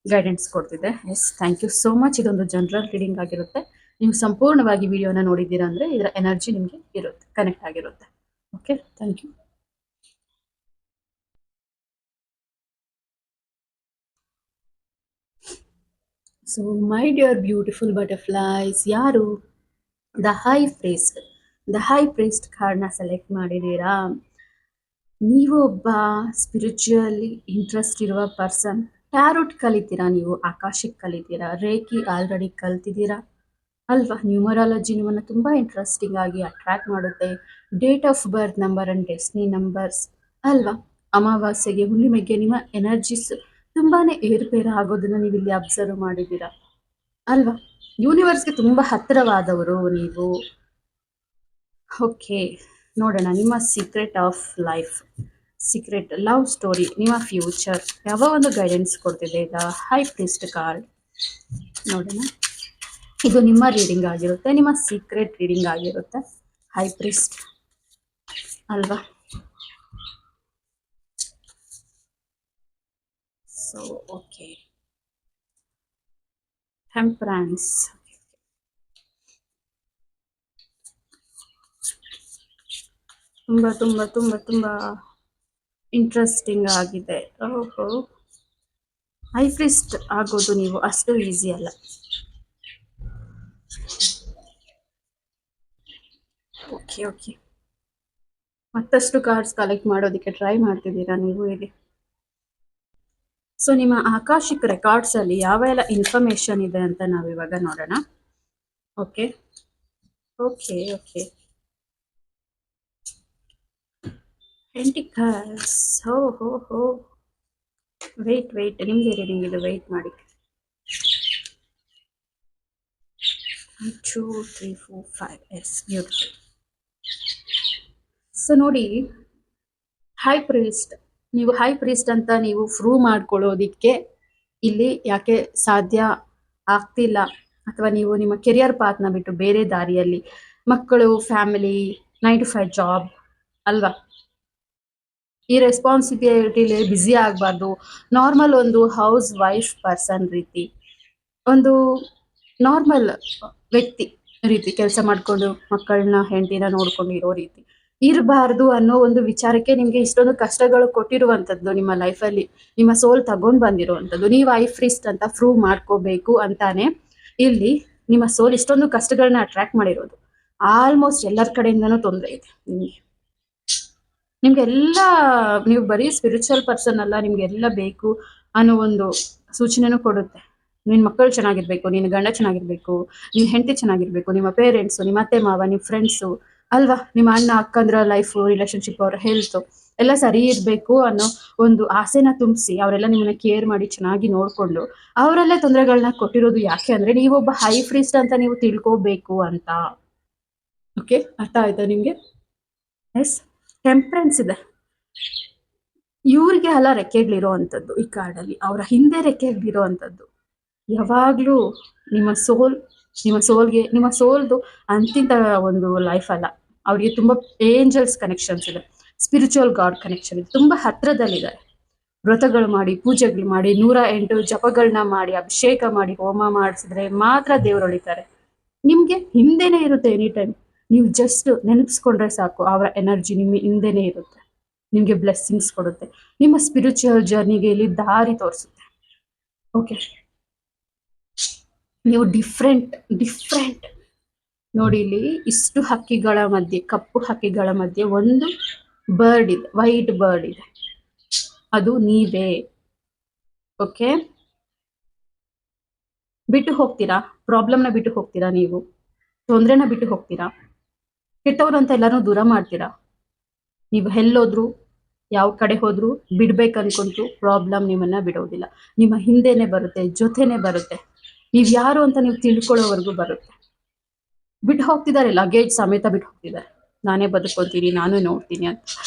ಗೈಡೆನ್ಸ್ ಕೊಡ್ತಿದೆ. Yes, thank you so much. ಇದೊಂದು ಜನರಲ್ ರೀಡಿಂಗ್ ಆಗಿರುತ್ತೆ. ನೀವು ಸಂಪೂರ್ಣವಾಗಿ ವಿಡಿಯೋನ ನೋಡಿದ್ದೀರಾ ಅಂದರೆ ಇದರ ಎನರ್ಜಿ ನಿಮಗೆ ಇರುತ್ತೆ, ಕನೆಕ್ಟ್ ಆಗಿರುತ್ತೆ. Okay, thank you. So my dear beautiful butterflies, ಯಾರು ದ ಹೈ ಪ್ರೀಸ್ಟ್ ಕಾರ್ಡ್ನ ಸೆಲೆಕ್ಟ್ ಮಾಡಿದ್ದೀರಾ? ನೀವು ಒಬ್ಬ ಸ್ಪಿರಿಚುವಲಿ ಇಂಟ್ರೆಸ್ಟ್ ಇರುವ ಪರ್ಸನ್. ಟ್ಯಾರೋಟ್ ಕಲಿತೀರಾ, ನೀವು ಆಕಾಶಿಕ್ ಕಲಿತೀರಾ, ರೇಖಿ ಆಲ್ರೆಡಿ ಕಲ್ತಿದ್ದೀರಾ ಅಲ್ವಾ? ನ್ಯೂಮರಾಲಜಿ ನಿಮ್ಮನ್ನು ತುಂಬ ಇಂಟ್ರೆಸ್ಟಿಂಗ್ ಆಗಿ ಅಟ್ರಾಕ್ಟ್ ಮಾಡುತ್ತೆ. Date of birth number and destiny numbers ಅಲ್ವಾ? ಅಮಾವಾಸ್ಯೆಗೆ, ಹುಣ್ಣಿಮೆಗೆ ನಿಮ್ಮ ಎನರ್ಜೀಸ್ ತುಂಬಾ ಏರುಪೇರ ಆಗೋದನ್ನು ನೀವು ಇಲ್ಲಿ ಅಬ್ಸರ್ವ್ ಮಾಡಿದ್ದೀರಾ ಅಲ್ವಾ? ಯೂನಿವರ್ಸ್ಗೆ ತುಂಬ ಹತ್ತಿರವಾದವರು ನೀವು. ಓಕೆ, ನೋಡೋಣ ನಿಮ್ಮ secret of life, secret love story, ನಿಮ್ಮ ಫ್ಯೂಚರ್ ಯಾವ ಒಂದು ಗೈಡೆನ್ಸ್ ಕೊಡ್ತಿದೆ ದ ಹೈ ಪ್ರೀಸ್ಟ್ ಕಾರ್ಡ್. ನೋಡೋಣ, ಇದು ನಿಮ್ಮ ರೀಡಿಂಗ್ ಆಗಿರುತ್ತೆ, ನಿಮ್ಮ ಸೀಕ್ರೆಟ್ ರೀಡಿಂಗ್ ಆಗಿರುತ್ತೆ. ಹೈ ಪ್ರೀಸ್ಟ್ ಅಲ್ವಾ? ಸೊ ಓಕೆ, ಟೆಂಪರೆನ್ಸ್, ತುಂಬ ತುಂಬ ತುಂಬ ತುಂಬ ಇಂಟ್ರೆಸ್ಟಿಂಗ್ ಆಗಿದೆ. ಓಹೋ, ಹೈ ಪ್ರೀಸ್ಟ್ ಆಗೋದು ನೀವು ಅಷ್ಟು ಈಸಿ ಅಲ್ಲ. ಓಕೆ ಓಕೆ, ಮತ್ತಷ್ಟು ಕಾರ್ಡ್ಸ್ ಕಲೆಕ್ಟ್ ಮಾಡೋದಕ್ಕೆ ಟ್ರೈ ಮಾಡ್ತಿದ್ದೀರಾ ನೀವು ಇಲ್ಲಿ. ಸೊ ನಿಮ್ಮ ಆಕಾಶಿಕ್ ರೆಕಾರ್ಡ್ಸ್ ಅಲ್ಲಿ ಯಾವ ಎಲ್ಲ ಇನ್ಫಾರ್ಮೇಶನ್ ಇದೆ ಅಂತ ನಾವಿವಾಗ ನೋಡೋಣ. ಓಕೆ ಓಕೆ ಓಕೆ, ಪೆಂಟಿಕಲ್ಸ್, ಹೋ ಹೋ ಹೋ, ವೆಯ್ಟ್ ನಿಮ್ಗೆ ರೀಡಿಂಗ್ ಇದು, ವೆಯ್ಟ್ ಮಾಡಿ. 1 2 3 4 5, ಎಸ್, ಬ್ಯೂಟಿಫುಲ್. ಸೊ ನೋಡಿ, ಹೈ ಪ್ರೀಸ್ಟ್, ನೀವು ಹೈ ಪ್ರೀಸ್ಟ್ ಅಂತ ನೀವು ಪ್ರೂವ್ ಮಾಡ್ಕೊಳ್ಳೋದಿಕ್ಕೆ ಇಲ್ಲಿ ಯಾಕೆ ಸಾಧ್ಯ ಆಗ್ತಿಲ್ಲ, ಅಥವಾ ನೀವು ನಿಮ್ಮ ಕೆರಿಯರ್ ಪಾತ್ನ ಬಿಟ್ಟು ಬೇರೆ ದಾರಿಯಲ್ಲಿ, ಮಕ್ಕಳು, ಫ್ಯಾಮಿಲಿ, 9 to 5 ಜಾಬ್ ಅಲ್ವಾ, ಈ ರೆಸ್ಪಾನ್ಸಿಬಿಲಿಟಿಲಿ ಬ್ಯುಸಿ ಆಗಬಾರ್ದು. ನಾರ್ಮಲ್ ಒಂದು ಹೌಸ್ ವೈಫ್ ಪರ್ಸನ್ ರೀತಿ, ಒಂದು ನಾರ್ಮಲ್ ವ್ಯಕ್ತಿ ರೀತಿ ಕೆಲಸ ಮಾಡಿಕೊಂಡು ಮಕ್ಕಳನ್ನ ಹೆಂಡತಿನ ನೋಡ್ಕೊಂಡು ಇರೋ ರೀತಿ ಇರಬಾರ್ದು ಅನ್ನೋ ಒಂದು ವಿಚಾರಕ್ಕೆ ನಿಮಗೆ ಇಷ್ಟೊಂದು ಕಷ್ಟಗಳು ಕೊಟ್ಟಿರುವಂಥದ್ದು ನಿಮ್ಮ ಲೈಫಲ್ಲಿ, ನಿಮ್ಮ ಸೋಲ್ ತಗೊಂಡು ಬಂದಿರುವಂಥದ್ದು. ನೀವು ಹೈ ಪ್ರೀಸ್ಟ್ ಅಂತ ಪ್ರೂವ್ ಮಾಡ್ಕೋಬೇಕು ಅಂತಾನೆ ಇಲ್ಲಿ ನಿಮ್ಮ ಸೋಲ್ ಇಷ್ಟೊಂದು ಕಷ್ಟಗಳನ್ನ ಅಟ್ರಾಕ್ಟ್ ಮಾಡಿರೋದು. ಆಲ್ಮೋಸ್ಟ್ ಎಲ್ಲರ ಕಡೆಯಿಂದನೂ ತೊಂದರೆ ಇದೆ ನಿಮಗೆ. ನಿಮ್ಗೆಲ್ಲ ನೀವು ಬರೀ ಸ್ಪಿರಿಚುವಲ್ ಪರ್ಸನ್ ಅಲ್ಲ, ನಿಮ್ಗೆಲ್ಲ ಬೇಕು ಅನ್ನೋ ಒಂದು ಸೂಚನೆನೂ ಕೊಡುತ್ತೆ. ನಿನ್ನ ಮಕ್ಕಳು ಚೆನ್ನಾಗಿರ್ಬೇಕು, ನಿನ್ನ ಗಂಡ ಚೆನ್ನಾಗಿರ್ಬೇಕು, ನಿನ್ನ ಹೆಂಡತಿ ಚೆನ್ನಾಗಿರ್ಬೇಕು, ನಿಮ್ಮ ಪೇರೆಂಟ್ಸು, ನಿಮ್ಮ ಅತ್ತೆ ಮಾವ, ನಿಮ್ಮ ಫ್ರೆಂಡ್ಸು ಅಲ್ವಾ, ನಿಮ್ಮ ಅಣ್ಣ ಅಕ್ಕಂದ್ರ ಲೈಫು, ರಿಲೇಶನ್ಶಿಪ್, ಅವ್ರ ಹೆಲ್ತು ಎಲ್ಲ ಸರಿ ಇರಬೇಕು ಅನ್ನೋ ಒಂದು ಆಸೆನ ತುಂಬಿಸಿ ಅವರೆಲ್ಲ ನಿಮ್ಮನ್ನ ಕೇರ್ ಮಾಡಿ ಚೆನ್ನಾಗಿ ನೋಡಿಕೊಂಡು ಅವರಲ್ಲೇ ತೊಂದರೆಗಳನ್ನ ಕೊಟ್ಟಿರೋದು ಯಾಕೆ ಅಂದರೆ ನೀವೊಬ್ಬ ಹೈ ಫ್ರೀಸ್ಟ್ ಅಂತ ನೀವು ತಿಳ್ಕೋಬೇಕು ಅಂತ. ಓಕೆ, ಅರ್ಥ ಆಯ್ತಾ ನಿಮಗೆ? ಎಸ್, ಟೆಂಪ್ರೆನ್ಸ್ ಇದೆ. ಇವ್ರಿಗೆ ಅಲ್ಲ ರೆಕ್ಕೆಗಳಿರೋ ಅಂಥದ್ದು ಈ ಕಾರ್ಡಲ್ಲಿ, ಅವರ ಹಿಂದೆ ರೆಕ್ಕೆಗಳಿರೋ ಅಂಥದ್ದು. ಯಾವಾಗಲೂ ನಿಮ್ಮ ಸೋಲ್ದು ಅಂತಿಂತ ಒಂದು ಲೈಫ್ ಅಲ್ಲ. ಅವ್ರಿಗೆ ತುಂಬ ಏಂಜಲ್ಸ್ ಕನೆಕ್ಷನ್ಸ್ ಇದೆ, ಸ್ಪಿರಿಚುವಲ್ ಗಾಡ್ ಕನೆಕ್ಷನ್ ಇದೆ, ತುಂಬ ಹತ್ರದಲ್ಲಿದ್ದಾರೆ. ವ್ರತಗಳು ಮಾಡಿ, ಪೂಜೆಗಳು ಮಾಡಿ, 108 ಜಪಗಳನ್ನ ಮಾಡಿ, ಅಭಿಷೇಕ ಮಾಡಿ, ಹೋಮ ಮಾಡಿಸಿದ್ರೆ ಮಾತ್ರ ದೇವ್ರು ಹೊಳಿತಾರೆ. ನಿಮ್ಗೆ ಹಿಂದೆನೇ ಇರುತ್ತೆ ಎನಿ ಟೈಮ್. ನೀವು ಜಸ್ಟ್ ನೆನಪಿಸ್ಕೊಂಡ್ರೆ ಸಾಕು, ಅವರ ಎನರ್ಜಿ ನಿಮ್ಮ ಹಿಂದೆನೇ ಇರುತ್ತೆ. ನಿಮಗೆ ಬ್ಲೆಸ್ಸಿಂಗ್ಸ್ ಕೊಡುತ್ತೆ, ನಿಮ್ಮ ಸ್ಪಿರಿಚುವಲ್ ಜರ್ನಿಗೆ ಇಲ್ಲಿ ದಾರಿ ತೋರಿಸುತ್ತೆ. ಓಕೆ, ನೀವು ಡಿಫ್ರೆಂಟ್ ನೋಡಿ, ಇಲ್ಲಿ ಇಷ್ಟು ಹಕ್ಕಿಗಳ ಮಧ್ಯೆ, ಕಪ್ಪು ಹಕ್ಕಿಗಳ ಮಧ್ಯೆ ಒಂದು ಬರ್ಡ್ ಇದೆ, ವೈಟ್ ಬರ್ಡ್ ಇದೆ, ಅದು ನೀವೇ. ಓಕೆ, ಬಿಟ್ಟು ಹೋಗ್ತೀರಾ, ಪ್ರಾಬ್ಲಮ್ನ ಬಿಟ್ಟು ಹೋಗ್ತೀರಾ, ನೀವು ತೊಂದರೆನ ಬಿಟ್ಟು ಹೋಗ್ತೀರಾ, ಕೆಟ್ಟವ್ರು ಅಂತ ಎಲ್ಲರೂ ದೂರ ಮಾಡ್ತೀರಾ. ನೀವು ಎಲ್ಲೋದ್ರು, ಯಾವ ಕಡೆ ಹೋದ್ರು, ಬಿಡ್ಬೇಕು ಅನ್ಕೊಂಡ್ರು ಪ್ರಾಬ್ಲಮ್ ನಿಮ್ಮನ್ನ ಬಿಡೋದಿಲ್ಲ, ನಿಮ್ಮ ಹಿಂದೆನೆ ಬರುತ್ತೆ, ಜೊತೆನೆ ಬರುತ್ತೆ. ನೀವು ಯಾರು ಅಂತ ನೀವು ತಿಳ್ಕೊಳ್ಳೋವರೆಗೂ ಬರುತ್ತೆ. ಬಿಟ್ಟು ಹೋಗ್ತಿದ್ದಾರೆ, ಲಗೇಜ್ ಸಮೇತ ಬಿಟ್ಟು ಹೋಗ್ತಿದ್ದಾರೆ. ನಾನೇ ಬದುಕೋತೀನಿ, ನಾನು ನೋಡ್ತೀನಿ ಅಂತ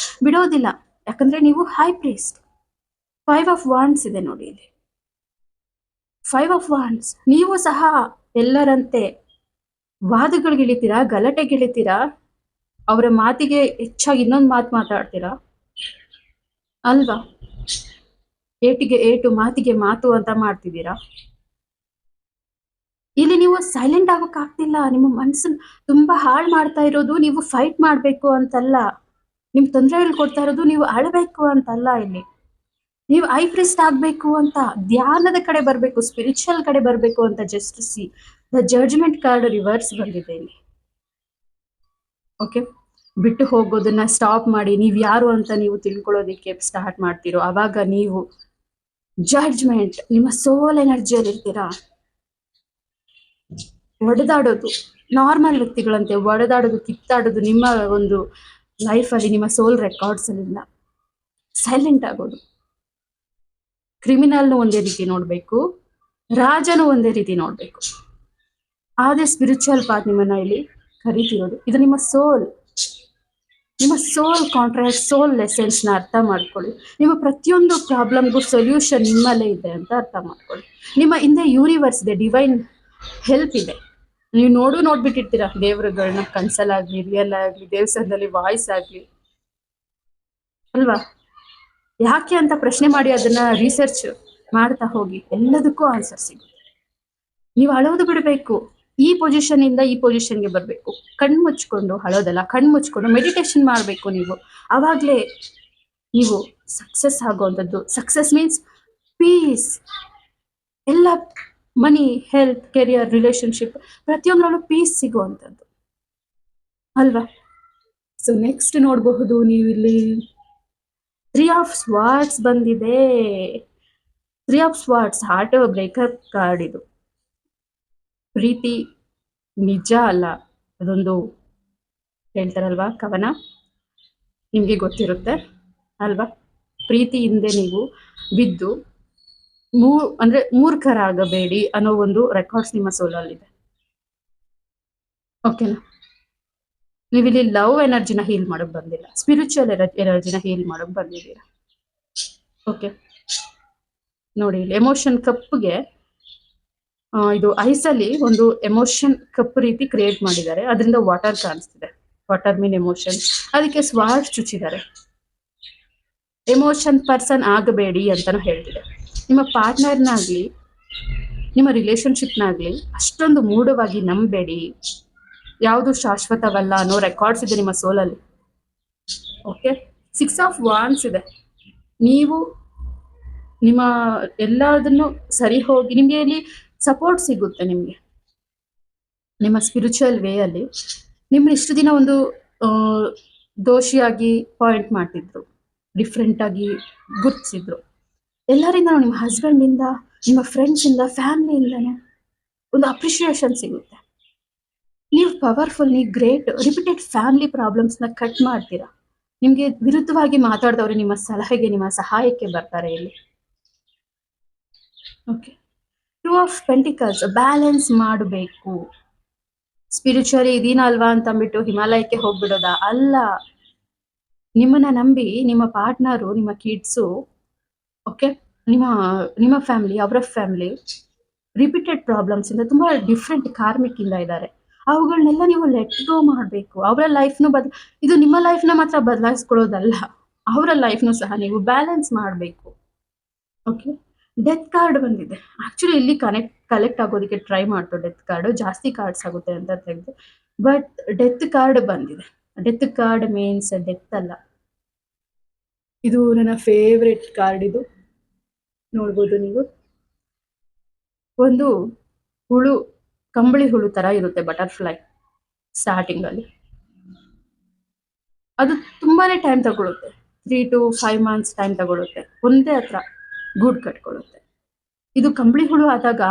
ಬಿಡೋದಿಲ್ಲ. ಯಾಕಂದ್ರೆ ನೀವು ಹೈ ಪ್ರೀಸ್ಟ್. 5 ಆಫ್ ವಾಂಡ್ಸ್ ಇದೆ ನೋಡಿ ಇಲ್ಲಿ, 5 ಆಫ್ ವಾಂಡ್ಸ್. ನೀವು ಸಹ ಎಲ್ಲರಂತೆ ವಾದಗಳಿಗಿಳಿತೀರಾ, ಗಲಾಟೆಗಿಳಿತೀರಾ, ಅವರ ಮಾತಿಗೆ ಹೆಚ್ಚಾಗಿ ಇನ್ನೊಂದು ಮಾತು ಮಾತಾಡ್ತೀರಾ ಅಲ್ವಾ, ಏಟಿಗೆ ಏಟು, ಮಾತಿಗೆ ಮಾತು ಅಂತ ಮಾಡ್ತಿದ್ದೀರಾ. ಇಲ್ಲಿ ನೀವು ಸೈಲೆಂಟ್ ಆಗೋಕ್ಕಾಗ್ತಿಲ್ಲ. ನಿಮ್ಮ ಮನಸ್ಸನ್ನು ತುಂಬಾ ಹಾಳು ಮಾಡ್ತಾ ಇರೋದು ನೀವು ಫೈಟ್ ಮಾಡಬೇಕು ಅಂತಲ್ಲ, ನಿಮ್ ತೊಂದರೆಗಳು ಕೊಡ್ತಾ ಇರೋದು ನೀವು ಅಳಬೇಕು ಅಂತಲ್ಲ. ಇಲ್ಲಿ ನೀವು ಐ ಪ್ರಿಸ್ಟ್ ಆಗ್ಬೇಕು ಅಂತ, ಧ್ಯಾನದ ಕಡೆ ಬರಬೇಕು, ಸ್ಪಿರಿಚುವಲ್ ಕಡೆ ಬರಬೇಕು ಅಂತ. Just see the judgement card reverse ಬಂದಿದೆ ಇಲ್ಲಿ. ಓಕೆ, ಬಿಟ್ಟು ಹೋಗೋದನ್ನ ಸ್ಟಾಪ್ ಮಾಡಿ, ನೀವು ಯಾರು ಅಂತ ನೀವು ತಿಳ್ಕೊಳ್ಳೋದಿಕ್ಕೆ ಸ್ಟಾರ್ಟ್ ಮಾಡ್ತೀರೋ ಅವಾಗ ನೀವು ಜಡ್ಜ್ಮೆಂಟ್, ನಿಮ್ಮ ಸೋಲ್ ಎನರ್ಜಿಯಲ್ಲಿ ಇರ್ತೀರಾ. ಒಡೆದಾಡೋದು, ನಾರ್ಮಲ್ ವ್ಯಕ್ತಿಗಳಂತೆ ಒಡೆದಾಡೋದು, ಕಿತ್ತಾಡೋದು ನಿಮ್ಮ ಒಂದು ಲೈಫಲ್ಲಿ, ನಿಮ್ಮ ಸೋಲ್ ರೆಕಾರ್ಡ್ಸ್ ಅಲ್ಲಿಲ್ಲ. ಸೈಲೆಂಟ್ ಆಗೋದು. ಕ್ರಿಮಿನಲ್ನು ಒಂದೇ ರೀತಿ ನೋಡಬೇಕು, ರಾಜನು ಒಂದೇ ರೀತಿ ನೋಡಬೇಕು. ಅದೇ ಸ್ಪಿರಿಚುವಲ್ ಪಾತ್ ನಿಮ್ಮನ್ನ ಇಲ್ಲಿ ಕರಿತಿರೋದು. ಇದು ನಿಮ್ಮ ಸೋಲ್ ಕಾಂಟ್ರಾಕ್ಟ್, ಸೋಲ್ ಲೆಸನ್ಸ್ನ ಅರ್ಥ ಮಾಡ್ಕೊಳ್ಳಿ. ನಿಮ್ಮ ಪ್ರತಿಯೊಂದು ಪ್ರಾಬ್ಲಮ್ಗೂ ಸೊಲ್ಯೂಷನ್ ನಿಮ್ಮಲ್ಲೇ ಇದೆ ಅಂತ ಅರ್ಥ ಮಾಡ್ಕೊಳ್ಳಿ. ನಿಮ್ಮ ಹಿಂದೆ ಯೂನಿವರ್ಸ್ ಇದೆ, ಡಿವೈನ್ ಹೆಲ್ಪ್ ಇದೆ. ನೀವು ನೋಡ್ಬಿಟ್ಟಿರ್ತೀರ ದೇವರುಗಳನ್ನ, ಕನ್ಸಲ್ಲಾಗ್ಲಿ, ರಿಯಲ್ ಆಗಲಿ, ದೇವಸ್ಥಾನದಲ್ಲಿ ವಾಯ್ಸ್ ಆಗಲಿ ಅಲ್ವಾ. ಯಾಕೆ ಅಂತ ಪ್ರಶ್ನೆ ಮಾಡಿ ಅದನ್ನ ರಿಸರ್ಚ್ ಮಾಡ್ತಾ ಹೋಗಿ, ಎಲ್ಲದಕ್ಕೂ ಆನ್ಸರ್ ಸಿಗುತ್ತೆ. ನೀವು ಅಳೋದು ಬಿಡಬೇಕು, ಈ ಪೊಸಿಷನ್ ಇಂದ ಈ ಪೊಸಿಷನ್ಗೆ ಬರಬೇಕು. ಕಣ್ಣು ಮುಚ್ಕೊಂಡು ಅಳೋದಲ್ಲ, ಕಣ್ಣು ಮುಚ್ಕೊಂಡು ಮೆಡಿಟೇಷನ್ ಮಾಡಬೇಕು. ನೀವು ಅವಾಗಲೇ ನೀವು ಸಕ್ಸಸ್ ಆಗುವಂಥದ್ದು. Success means peace. ಎಲ್ಲ ಮನಿ, ಹೆಲ್ತ್, ಕೆರಿಯರ್, ರಿಲೇಶನ್ಶಿಪ್ ಪ್ರತಿಯೊಂದರಲ್ಲೂ ಪೀಸ್ ಸಿಗುವಂಥದ್ದು ಅಲ್ವಾ. ಸೊ ನೆಕ್ಸ್ಟ್ ನೋಡಬಹುದು ನೀವು ಇಲ್ಲಿ 3 ಆಫ್ ಸ್ವಾರ್ಡ್ಸ್ ಬಂದಿದೆ. 3 ಆಫ್ ಸ್ವಾರ್ಡ್ಸ್ ಹಾರ್ಟ್ ಬ್ರೇಕಪ್ ಕಾರ್ಡ್. ಇದು ಪ್ರೀತಿ ನಿಜ ಅಲ್ಲ, ಅದೊಂದು ಹೇಳ್ತಾರಲ್ವಾ ಕವನ, ನಿಮಗೆ ಗೊತ್ತಿರುತ್ತೆ ಅಲ್ವಾ. ಪ್ರೀತಿ ಹಿಂದೆ ನೀವು ಬಿದ್ದು ಮೂರ್ಖರಾಗಬೇಡಿ ಅನ್ನೋ ಒಂದು ರೆಕಾರ್ಡ್ಸ್ ನಿಮ್ಮ ಸೋಲಲ್ಲಿದೆ. ಓಕೆನಾ. ನೀವಿಲ್ಲಿ ಲವ್ ಎನರ್ಜಿನ ಹೀಲ್ ಮಾಡೋಕ್ ಬಂದಿಲ್ಲ, ಸ್ಪಿರಿಚುವಲ್ ಎನರ್ಜಿನ ಹೀಲ್ ಮಾಡೋಕ್ ಬಂದಿದ್ದೀರಾ. ಓಕೆ, ನೋಡಿ ಇಲ್ಲಿ ಎಮೋಷನ್ ಕಪ್ಗೆ ಇದು ಐಸಲ್ಲಿ ಒಂದು ಎಮೋಷನ್ ಕಪ್ ರೀತಿ ಕ್ರಿಯೇಟ್ ಮಾಡಿದ್ದಾರೆ. ಅದರಿಂದ ವಾಟರ್ ಕಾಣಿಸ್ತಿದೆ, ವಾಟರ್ ಮೀನ್ ಎಮೋಷನ್. ಅದಕ್ಕೆ ಸ್ವಾರ್ಡ್ ಚುಚ್ಚಿದ್ದಾರೆ. ಎಮೋಷನ್ ಪರ್ಸನ್ ಆಗಬೇಡಿ ಅಂತಾನು ಹೇಳ್ತಿದೆ. ನಿಮ್ಮ ಪಾರ್ಟ್ನರ್ನಾಗ್ಲಿ, ನಿಮ್ಮ ರಿಲೇಶನ್ಶಿಪ್ನಾಗ್ಲಿ ಅಷ್ಟೊಂದು ಮೂಢವಾಗಿ ನಂಬೇಡಿ. ಯಾವುದು ಶಾಶ್ವತವಲ್ಲ ಅನ್ನೋ ರೆಕಾರ್ಡ್ಸ್ ಇದೆ ನಿಮ್ಮ ಸೋಲಲ್ಲಿ. ಓಕೆ, 6 ಆಫ್ ವಾಂಡ್ಸ್ ಇದೆ. ನೀವು ನಿಮ್ಮ ಎಲ್ಲದನ್ನು ಸರಿ ಹೋಗಿ, ನಿಮಗೆ ಇಲ್ಲಿ ಸಪೋರ್ಟ್ ಸಿಗುತ್ತೆ. ನಿಮಗೆ ನಿಮ್ಮ ಸ್ಪಿರಿಚುವಲ್ ವೇ ಅಲ್ಲಿ ನಿಮ್ಮ ಇಷ್ಟು ದಿನ ಒಂದು ದೋಷಿಯಾಗಿ ಪಾಯಿಂಟ್ ಮಾಡ್ತಿದ್ರು, ಡಿಫ್ರೆಂಟ್ ಆಗಿ ಗುರ್ತಿಸಿದ್ರು. ಎಲ್ಲರಿಂದ ನಿಮ್ಮ ಹಸ್ಬೆಂಡಿಂದ, ನಿಮ್ಮ ಫ್ರೆಂಡ್ಸಿಂದ, ಫ್ಯಾಮಿಲಿಯಿಂದನೇ ಒಂದು ಅಪ್ರಿಷಿಯೇಷನ್ ಸಿಗುತ್ತೆ. ನೀವು ಪವರ್ಫುಲ್, ನೀವು ಗ್ರೇಟ್. ರಿಪೀಟೆಡ್ ಫ್ಯಾಮಿಲಿ ಪ್ರಾಬ್ಲಮ್ಸ್ನ ಕಟ್ ಮಾಡ್ತೀರಾ. ನಿಮಗೆ ವಿರುದ್ಧವಾಗಿ ಮಾತಾಡಿದವರು ನಿಮ್ಮ ಸಲಹೆಗೆ, ನಿಮ್ಮ ಸಹಾಯಕ್ಕೆ ಬರ್ತಾರೆ ಇಲ್ಲಿ. Okay, two of pentacles, balance ಮಾಡಬೇಕು. ಸ್ಪಿರಿಚುವಲಿ ಇದೀನ ಅಲ್ವಾ ಅಂತ ಅಂದ್ಬಿಟ್ಟು ಹಿಮಾಲಯಕ್ಕೆ ಹೋಗ್ಬಿಡೋದ ಅಲ್ಲ. ನಿಮ್ಮನ್ನ ನಂಬಿ ನಿಮ್ಮ ಪಾರ್ಟ್ನರು, ನಿಮ್ಮ ಕಿಡ್ಸು, ಓಕೆ, ನಿಮ್ಮ ಫ್ಯಾಮಿಲಿ, ಅವರ ಫ್ಯಾಮಿಲಿ ರಿಪೀಟೆಡ್ ಪ್ರಾಬ್ಲಮ್ಸ್ ಇಂದ ತುಂಬಾ ಡಿಫ್ರೆಂಟ್ ಕಾರ್ಮಿಕ್ ಇಂದ ಇದ್ದಾರೆ. ಅವುಗಳನ್ನೆಲ್ಲ ನೀವು ಲೆಟ್ ಗೋ ಮಾಡಬೇಕು. ಅವರ ಲೈಫ್ನು ಇದು ನಿಮ್ಮ ಲೈಫ್ನ ಮಾತ್ರ ಬದಲಾಯಿಸ್ಕೊಳ್ಳೋದಲ್ಲ, ಅವರ ಲೈಫ್ನು ಸಹ ನೀವು ಬ್ಯಾಲೆನ್ಸ್ ಮಾಡಬೇಕು. ಓಕೆ, ಡೆತ್ ಕಾರ್ಡ್ ಬಂದಿದೆ. ಆಕ್ಚುಲಿ ಇಲ್ಲಿ ಕಲೆಕ್ಟ್ ಆಗೋದಕ್ಕೆ ಟ್ರೈ ಮಾಡ್ತು. ಡೆತ್ ಕಾರ್ಡ್ ಜಾಸ್ತಿ ಕಾರ್ಡ್ಸ್ ಆಗುತ್ತೆ ಅಂತ ತೆಗೆದು, ಬಟ್ ಡೆತ್ ಕಾರ್ಡ್ ಬಂದಿದೆ. ಡೆತ್ ಕಾರ್ಡ್ ಮೀನ್ಸ್ ಡೆತ್ ಅಲ್ಲ. ಇದು ನನ್ನ ಫೇವ್ರೆಟ್ ಕಾರ್ಡ್. ಇದು ನೋಡ್ಬೋದು ನೀವು. ಒಂದು ಹುಳು, ಕಂಬಳಿ ಹುಳು ತರ ಇರುತ್ತೆ, ಬಟರ್ಫ್ಲೈ ಸ್ಟಾರ್ಟಿಂಗ್ ಅಲ್ಲಿ. ಅದು ತುಂಬಾನೇ ಟೈಮ್ ತಗೊಳುತ್ತೆ, 3 to 5 months ಟೈಮ್ ತಗೊಳುತ್ತೆ. ಒಂದೇ ಹತ್ರ ಗೂಡ್ ಕಟ್ಕೊಳ್ಳುತ್ತೆ. ಇದು ಕಂಬಳಿ ಹುಳು ಆದಾಗ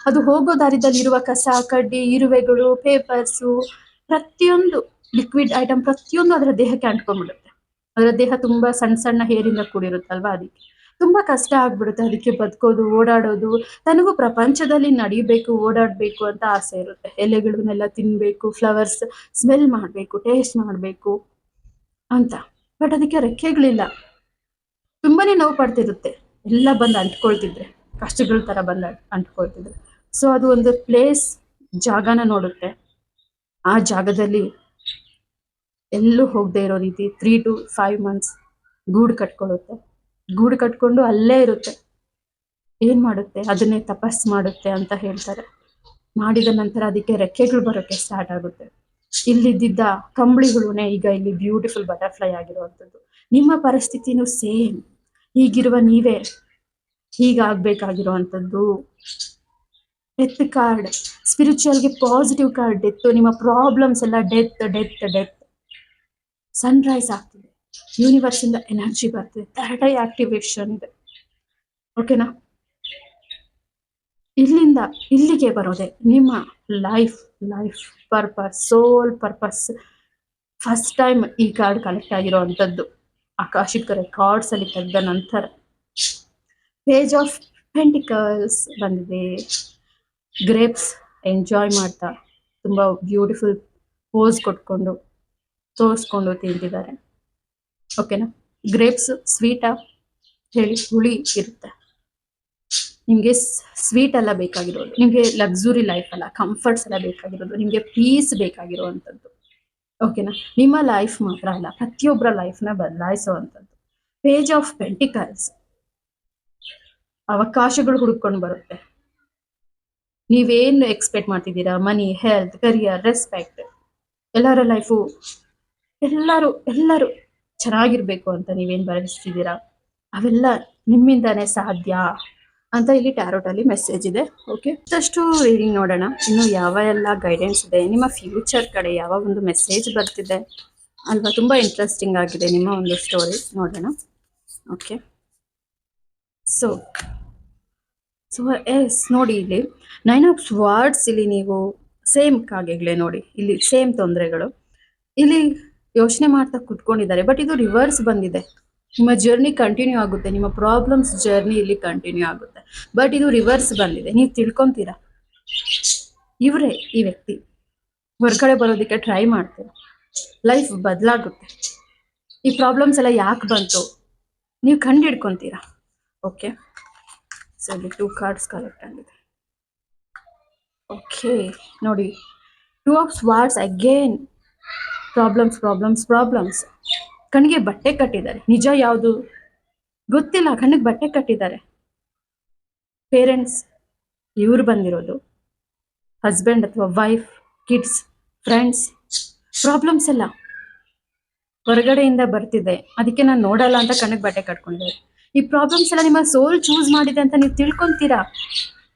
ಅದು ಹೋಗೋ ದಾರಿದಲ್ಲಿರುವ ಕಸ, ಕಡ್ಡಿ, ಇರುವೆಗಳು, ಪೇಪರ್ಸು, ಪ್ರತಿಯೊಂದು ಲಿಕ್ವಿಡ್ ಐಟಮ್ ಪ್ರತಿಯೊಂದು ಅದರ ದೇಹಕ್ಕೆ ಅಂಟ್ಕೊಂಡ್ಬಿಡುತ್ತೆ. ಅದರ ದೇಹ ತುಂಬಾ ಸಣ್ಣ ಸಣ್ಣ ಹೇರಿಂದ ಕೂಡಿರುತ್ತಲ್ವಾ, ಅದಕ್ಕೆ ತುಂಬಾ ಕಷ್ಟ ಆಗ್ಬಿಡುತ್ತೆ ಅದಕ್ಕೆ ಬದುಕೋದು, ಓಡಾಡೋದು. ತನಗೂ ಪ್ರಪಂಚದಲ್ಲಿ ನಡಿಬೇಕು, ಓಡಾಡ್ಬೇಕು ಅಂತ ಆಸೆ ಇರುತ್ತೆ. ಎಲೆಗಳನ್ನೆಲ್ಲ ತಿನ್ಬೇಕು, ಫ್ಲವರ್ಸ್ ಸ್ಮೆಲ್ ಮಾಡ್ಬೇಕು, ಟೇಸ್ಟ್ ಮಾಡ್ಬೇಕು ಅಂತ. ಬಟ್ ಅದಕ್ಕೆ ರೆಕ್ಕೆಗಳಿಲ್ಲ. ತುಂಬಾನೇ ನೋವು ಪಡ್ತಿರುತ್ತೆ ಎಲ್ಲ ಬಂದು ಅಂಟ್ಕೊಳ್ತಿದ್ರೆ, ಕಷ್ಟಗಳ ತರ ಬಂದು ಅಂಟ್ಕೊಳ್ತಿದ್ರೆ. ಸೊ ಅದು ಒಂದು ಪ್ಲೇಸ್, ಜಾಗನ ನೋಡುತ್ತೆ. ಆ ಜಾಗದಲ್ಲಿ ಎಲ್ಲೂ ಹೋಗದೆ ಇರೋ ರೀತಿ 3 to 5 months ಗೂಡು ಕಟ್ಕೊಳ್ಳುತ್ತೆ. ಗೂಡು ಕಟ್ಕೊಂಡು ಅಲ್ಲೇ ಇರುತ್ತೆ. ಏನ್ ಮಾಡುತ್ತೆ, ಅದನ್ನೇ ತಪಸ್ ಮಾಡುತ್ತೆ ಅಂತ ಹೇಳ್ತಾರೆ. ಮಾಡಿದ ನಂತರ ಅದಕ್ಕೆ ರೆಕ್ಕೆಗಳು ಬರೋಕ್ಕೆ ಸ್ಟಾರ್ಟ್ ಆಗುತ್ತೆ. ಇಲ್ಲಿದ್ದ ಕಂಬಳಿ ಹುಳುನೇ ಈಗ ಇಲ್ಲಿ ಬ್ಯೂಟಿಫುಲ್ ಬಟರ್ಫ್ಲೈ ಆಗಿರುವಂಥದ್ದು. ನಿಮ್ಮ ಪರಿಸ್ಥಿತಿನೂ ಸೇಮ್. ಹೀಗಿರುವ ನೀವೇ ಹೀಗಾಗ್ಬೇಕಾಗಿರುವಂಥದ್ದು. ಡೆತ್ ಕಾರ್ಡ್ ಸ್ಪಿರಿಚುವಲ್ಗೆ ಪಾಸಿಟಿವ್ ಕಾರ್ಡ್. ಡೆತ್, ನಿಮ್ಮ ಪ್ರಾಬ್ಲಮ್ಸ್ ಎಲ್ಲ ಡೆತ್ ಡೆತ್ ಡೆತ್. ಸನ್ರೈಸ್ ಆಗ್ತಿದೆ, ಯೂನಿವರ್ಸ್ ಇಂದ ಎನರ್ಜಿ ಬರ್ತಿದೆ, ಥರ್ಡ್ ಐ ಆಕ್ಟಿವೇಶನ್ ಇದೆ. ಓಕೆನಾ? ಇಲ್ಲಿಂದ ಇಲ್ಲಿಗೆ ಬರೋದೆ ನಿಮ್ಮ life purpose, soul purpose. First time ಈ ಕಾರ್ಡ್ ಕಲೆಕ್ಟ್ ಆಗಿರೋ ಅಂಥದ್ದು ಆಕಾಶಿಕ ರೆಕಾರ್ಡ್ಸ್ ಅಲ್ಲಿ ತೆಗೆದ ನಂತರ. ಪೇಜ್ ಆಫ್ ಪೆಂಟಿಕಲ್ಸ್ ಬಂದಿದೆ. ಗ್ರೇಪ್ಸ್ ಎಂಜಾಯ್ ಮಾಡ್ತಾ ತುಂಬಾ ಬ್ಯೂಟಿಫುಲ್ ಪೋಸ್ ಕೊಟ್ಕೊಂಡು ತೋರಿಸ್ಕೊಂಡು ತಿಂತಿದ್ದಾರೆ. ಓಕೆನಾ? ಗ್ರೇಪ್ಸ್ ಸ್ವೀಟಾ ಹೇಳಿ, ಹುಳಿ ಇರುತ್ತೆ. ನಿಮಗೆ ಸ್ವೀಟ್ ಎಲ್ಲ ಬೇಕಾಗಿರೋದು, ನಿಮಗೆ ಲಕ್ಸುರಿ ಲೈಫ್ ಅಲ್ಲ, ಕಂಫರ್ಟ್ಸ್ ಎಲ್ಲ ಬೇಕಾಗಿರೋದು, ನಿಮಗೆ ಪೀಸ್ ಬೇಕಾಗಿರುವಂಥದ್ದು. ಓಕೆನಾ? ನಿಮ್ಮ ಲೈಫ್ ಮಾತ್ರ ಅಲ್ಲ, ಪ್ರತಿಯೊಬ್ಬರ ಲೈಫ್ನ ಬದಲಾಯಿಸುವಂಥದ್ದು. ಪೇಜ್ ಆಫ್ ಪೆಂಟಿಕಲ್ಸ್ ಅವಕಾಶಗಳು ಹುಡುಕೊಂಡು ಬರುತ್ತೆ. ನೀವೇನು ಎಕ್ಸ್ಪೆಕ್ಟ್ ಮಾಡ್ತಿದ್ದೀರಾ, ಮನಿ, ಹೆಲ್ತ್, ಕರಿಯರ್, ರೆಸ್ಪೆಕ್ಟ್, ಎಲ್ಲರ ಲೈಫು ಎಲ್ಲರೂ ಚೆನ್ನಾಗಿರ್ಬೇಕು ಅಂತ ನೀವೇನು ಬಯಸ್ತಿದ್ದೀರಾ, ಅವೆಲ್ಲ ನಿಮ್ಮಿಂದಾನೇ ಸಾಧ್ಯ ಅಂತ ಇಲ್ಲಿ ಟ್ಯಾರೋಟ್ ಅಲ್ಲಿ ಮೆಸೇಜ್ ಇದೆ. ಓಕೆ, ಅಷ್ಟು ರೀಡಿಂಗ್ ನೋಡೋಣ. ಇನ್ನು ಯಾವ ಎಲ್ಲ ಗೈಡೆನ್ಸ್ ಇದೆ, ನಿಮ್ಮ ಫ್ಯೂಚರ್ ಕಡೆ ಯಾವ ಒಂದು ಮೆಸೇಜ್ ಬರ್ತಿದೆ ಅಲ್ವಾ. ತುಂಬಾ ಇಂಟ್ರೆಸ್ಟಿಂಗ್ ಆಗಿದೆ ನಿಮ್ಮ ಒಂದು ಸ್ಟೋರಿ, ನೋಡೋಣ. ಓಕೆ, ಸೊ ಎಸ್ ನೋಡಿ, ಇಲ್ಲಿ 9 of Swords. ಇಲ್ಲಿ ನೀವು ಸೇಮ್ ಕಾಗೆಗಳೇ ನೋಡಿ, ಇಲ್ಲಿ ಸೇಮ್ ತೊಂದರೆಗಳು. ಇಲ್ಲಿ ಯೋಚನೆ ಮಾಡ್ತಾ ಕುತ್ಕೊಂಡಿದ್ದಾರೆ, ಬಟ್ ಇದು ರಿವರ್ಸ್ ಬಂದಿದೆ. ನಿಮ್ಮ ಜರ್ನಿ ಕಂಟಿನ್ಯೂ ಆಗುತ್ತೆ, ನಿಮ್ಮ ಪ್ರಾಬ್ಲಮ್ಸ್ ಜರ್ನಿ ಇಲ್ಲಿ ಕಂಟಿನ್ಯೂ ಆಗುತ್ತೆ, ಬಟ್ ಇದು ರಿವರ್ಸ್ ಬಂದಿದೆ. ನೀವು ತಿಳ್ಕೊಂತೀರಾ, ಇವರೇ ಈ ವ್ಯಕ್ತಿ ಹೊರಗಡೆ ಬರೋದಕ್ಕೆ ಟ್ರೈ ಮಾಡ್ತೀರಾ, ಲೈಫ್ ಬದಲಾಗುತ್ತೆ. ಈ ಪ್ರಾಬ್ಲಮ್ಸ್ ಎಲ್ಲ ಯಾಕೆ ಬಂತು ನೀವು ಕಂಡು ಹಿಡ್ಕೊಂತೀರಾ. ಓಕೆ, ಸೊ ಇಲ್ಲಿ 2 cards ಕಲೆಕ್ಟ್ ಆಗಿದೆ. ಓಕೆ ನೋಡಿ, 2 of Swords ಅಗೇನ್. ಪ್ರಾಬ್ಲಮ್ಸ್. ಕಣ್ಣಿಗೆ ಬಟ್ಟೆ ಕಟ್ಟಿದ್ದಾರೆ, ನಿಜ ಯಾವುದು ಗೊತ್ತಿಲ್ಲ, ಕಣ್ಣಿಗೆ ಬಟ್ಟೆ ಕಟ್ಟಿದ್ದಾರೆ. ಪೇರೆಂಟ್ಸ್ ಇವ್ರು ಬಂದಿರೋದು, ಹಸ್ಬೆಂಡ್ ಅಥವಾ ವೈಫ್, ಕಿಡ್ಸ್, ಫ್ರೆಂಡ್ಸ್. ಪ್ರಾಬ್ಲಮ್ಸ್ ಎಲ್ಲ ಹೊರಗಡೆಯಿಂದ ಬರ್ತಿದೆ, ಅದಕ್ಕೆ ನಾನು ನೋಡಲ್ಲ ಅಂತ ಕಣ್ಣಿಗೆ ಬಟ್ಟೆ ಕಟ್ಕೊಂಡಿದ್ದಾರೆ. ಈ ಪ್ರಾಬ್ಲಮ್ಸ್ ಎಲ್ಲ ನಿಮ್ಮ ಸೋಲ್ ಚೂಸ್ ಮಾಡಿದೆ ಅಂತ ನೀವು ತಿಳ್ಕೊಂತೀರಾ.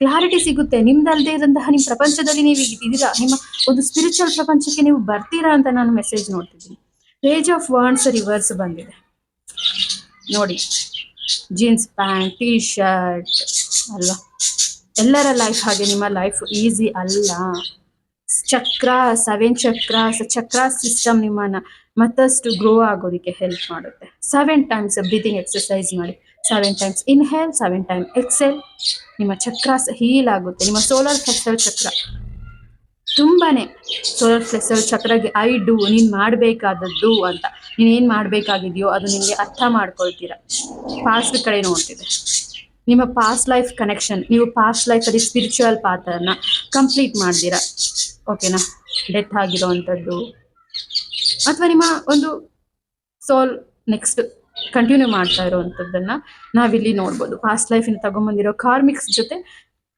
ಕ್ಲಾರಿಟಿ ಸಿಗುತ್ತೆ. ನಿಮ್ದಲ್ದೇ ಇರೋಂತಹ ನಿಮ್ಮ ಪ್ರಪಂಚದಲ್ಲಿ ನೀವು ಇದ್ದೀರಾ, ನಿಮ್ಮ ಒಂದು ಸ್ಪಿರಿಚುವಲ್ ಪ್ರಪಂಚಕ್ಕೆ ನೀವು ಬರ್ತೀರಾ ಅಂತ ನಾನು ಮೆಸೇಜ್ ನೋಡ್ತಿದ್ದೀನಿ. ಪೇಜ್ ಆಫ್ ವಾಂಡ್ಸ್ ರಿವರ್ಸ್ ಬಂದಿದೆ ನೋಡಿ. ಜೀನ್ಸ್ ಪ್ಯಾಂಟ್, ಟೀ ಶರ್ಟ್ ಅಲ್ವಾ. ಎಲ್ಲರ ಲೈಫ್ ಹಾಗೆ ನಿಮ್ಮ ಲೈಫ್ ಈಸಿ ಅಲ್ಲ. ಚಕ್ರ, 7 ಚಕ್ರ ಸಿಸ್ಟಮ್ ನಿಮ್ಮನ್ನ ಮತ್ತಷ್ಟು ಗ್ರೋ ಆಗೋದಕ್ಕೆ ಹೆಲ್ಪ್ ಮಾಡುತ್ತೆ. 7 ಟೈಮ್ಸ್ ಬ್ರೀತಿಂಗ್ ಎಕ್ಸರ್ಸೈಸ್ ಮಾಡಿ. 7 ಟೈಮ್ಸ್ ಇನ್ಹೇಲ್, 7 ಟೈಮ್ ಎಕ್ಸೆಲ್. ನಿಮ್ಮ ಚಕ್ರಾಸ್ ಹೀಲ್ ಆಗುತ್ತೆ. ನಿಮ್ಮ ಸೋಲಾರ್ ಪ್ಲೆಕ್ಸರ್ ಚಕ್ರ ತುಂಬಾನೇ, ಸೋಲಾರ್ ಪ್ಲೆಕ್ಸರ್ ಚಕ್ರಗೆ ಐ ಡು, ನೀನ್ ಮಾಡಬೇಕಾದದ್ದು ಅಂತ, ನೀನೇನ್ ಮಾಡಬೇಕಾಗಿದೆಯೋ ಅದು ನಿಮಗೆ ಅರ್ಥ ಮಾಡ್ಕೊಳ್ತೀರಾ. ಪಾಸ್ಟ್ ಕಡೆ ನೋಡ್ತಿದೆ. ನಿಮ್ಮ ಪಾಸ್ಟ್ ಲೈಫ್ ಕನೆಕ್ಷನ್, ನೀವು ಪಾಸ್ಟ್ ಲೈಫಲ್ಲಿ ಸ್ಪಿರಿಚುವಲ್ ಪಾತನ್ನ ಕಂಪ್ಲೀಟ್ ಮಾಡ್ತೀರಾ. ಓಕೆನಾ. ಡೆತ್ ಆಗಿರೋವಂಥದ್ದು ಅಥವಾ ನಿಮ್ಮ ಒಂದು ಸೋಲ್ ನೆಕ್ಸ್ಟ್ ಕಂಟಿನ್ಯೂ ಮಾಡ್ತಾ ಇರೋವಂಥದ್ದನ್ನ ನಾವಿಲ್ಲಿ ನೋಡ್ಬೋದು. ಪಾಸ್ಟ್ ಲೈಫಿಂದ ತಗೊಂಡ್ಬಂದಿರೋ ಕಾರ್ಮಿಕ್ಸ್ ಜೊತೆ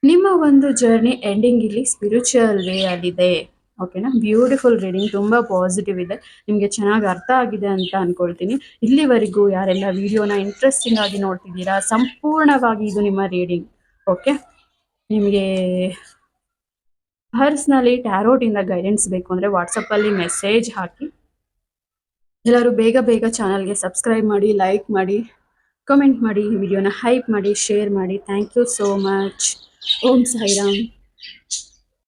ನಿಮ್ಮ ಒಂದು ಜರ್ನಿ ಎಂಡಿಂಗ್ ಇಲ್ಲಿ ಸ್ಪಿರಿಚುವಲ್ ವೇ ಅಲ್ಲಿದೆ. ಓಕೆನಾ. ಬ್ಯೂಟಿಫುಲ್ ರೀಡಿಂಗ್, ತುಂಬ ಪಾಸಿಟಿವ್ ಇದೆ. ನಿಮಗೆ ಚೆನ್ನಾಗಿ ಅರ್ಥ ಆಗಿದೆ ಅಂತ ಅನ್ಕೊಳ್ತೀನಿ. ಇಲ್ಲಿವರೆಗೂ ಯಾರೆಲ್ಲ ವಿಡಿಯೋನ ಇಂಟ್ರೆಸ್ಟಿಂಗ್ ಆಗಿ ನೋಡ್ತಿದ್ದೀರಾ, ಸಂಪೂರ್ಣವಾಗಿ ಇದು ನಿಮ್ಮ ರೀಡಿಂಗ್. ಓಕೆ. ನಿಮಗೆ ಪರ್ಸ್ನಲಿ ಟ್ಯಾರೋಟಿಂದ ಗೈಡೆನ್ಸ್ ಬೇಕು ಅಂದರೆ ವಾಟ್ಸಪ್ಪಲ್ಲಿ ಮೆಸೇಜ್ ಹಾಕಿ. ಎಲ್ಲರೂ ಬೇಗ ಬೇಗ ಚಾನಲ್ಗೆ ಸಬ್ಸ್ಕ್ರೈಬ್ ಮಾಡಿ, ಲೈಕ್ ಮಾಡಿ, ಕಮೆಂಟ್ ಮಾಡಿ, ವಿಡಿಯೋನ ಹೈಪ್ ಮಾಡಿ, ಶೇರ್ ಮಾಡಿ. Thank you so much. Om Sairam.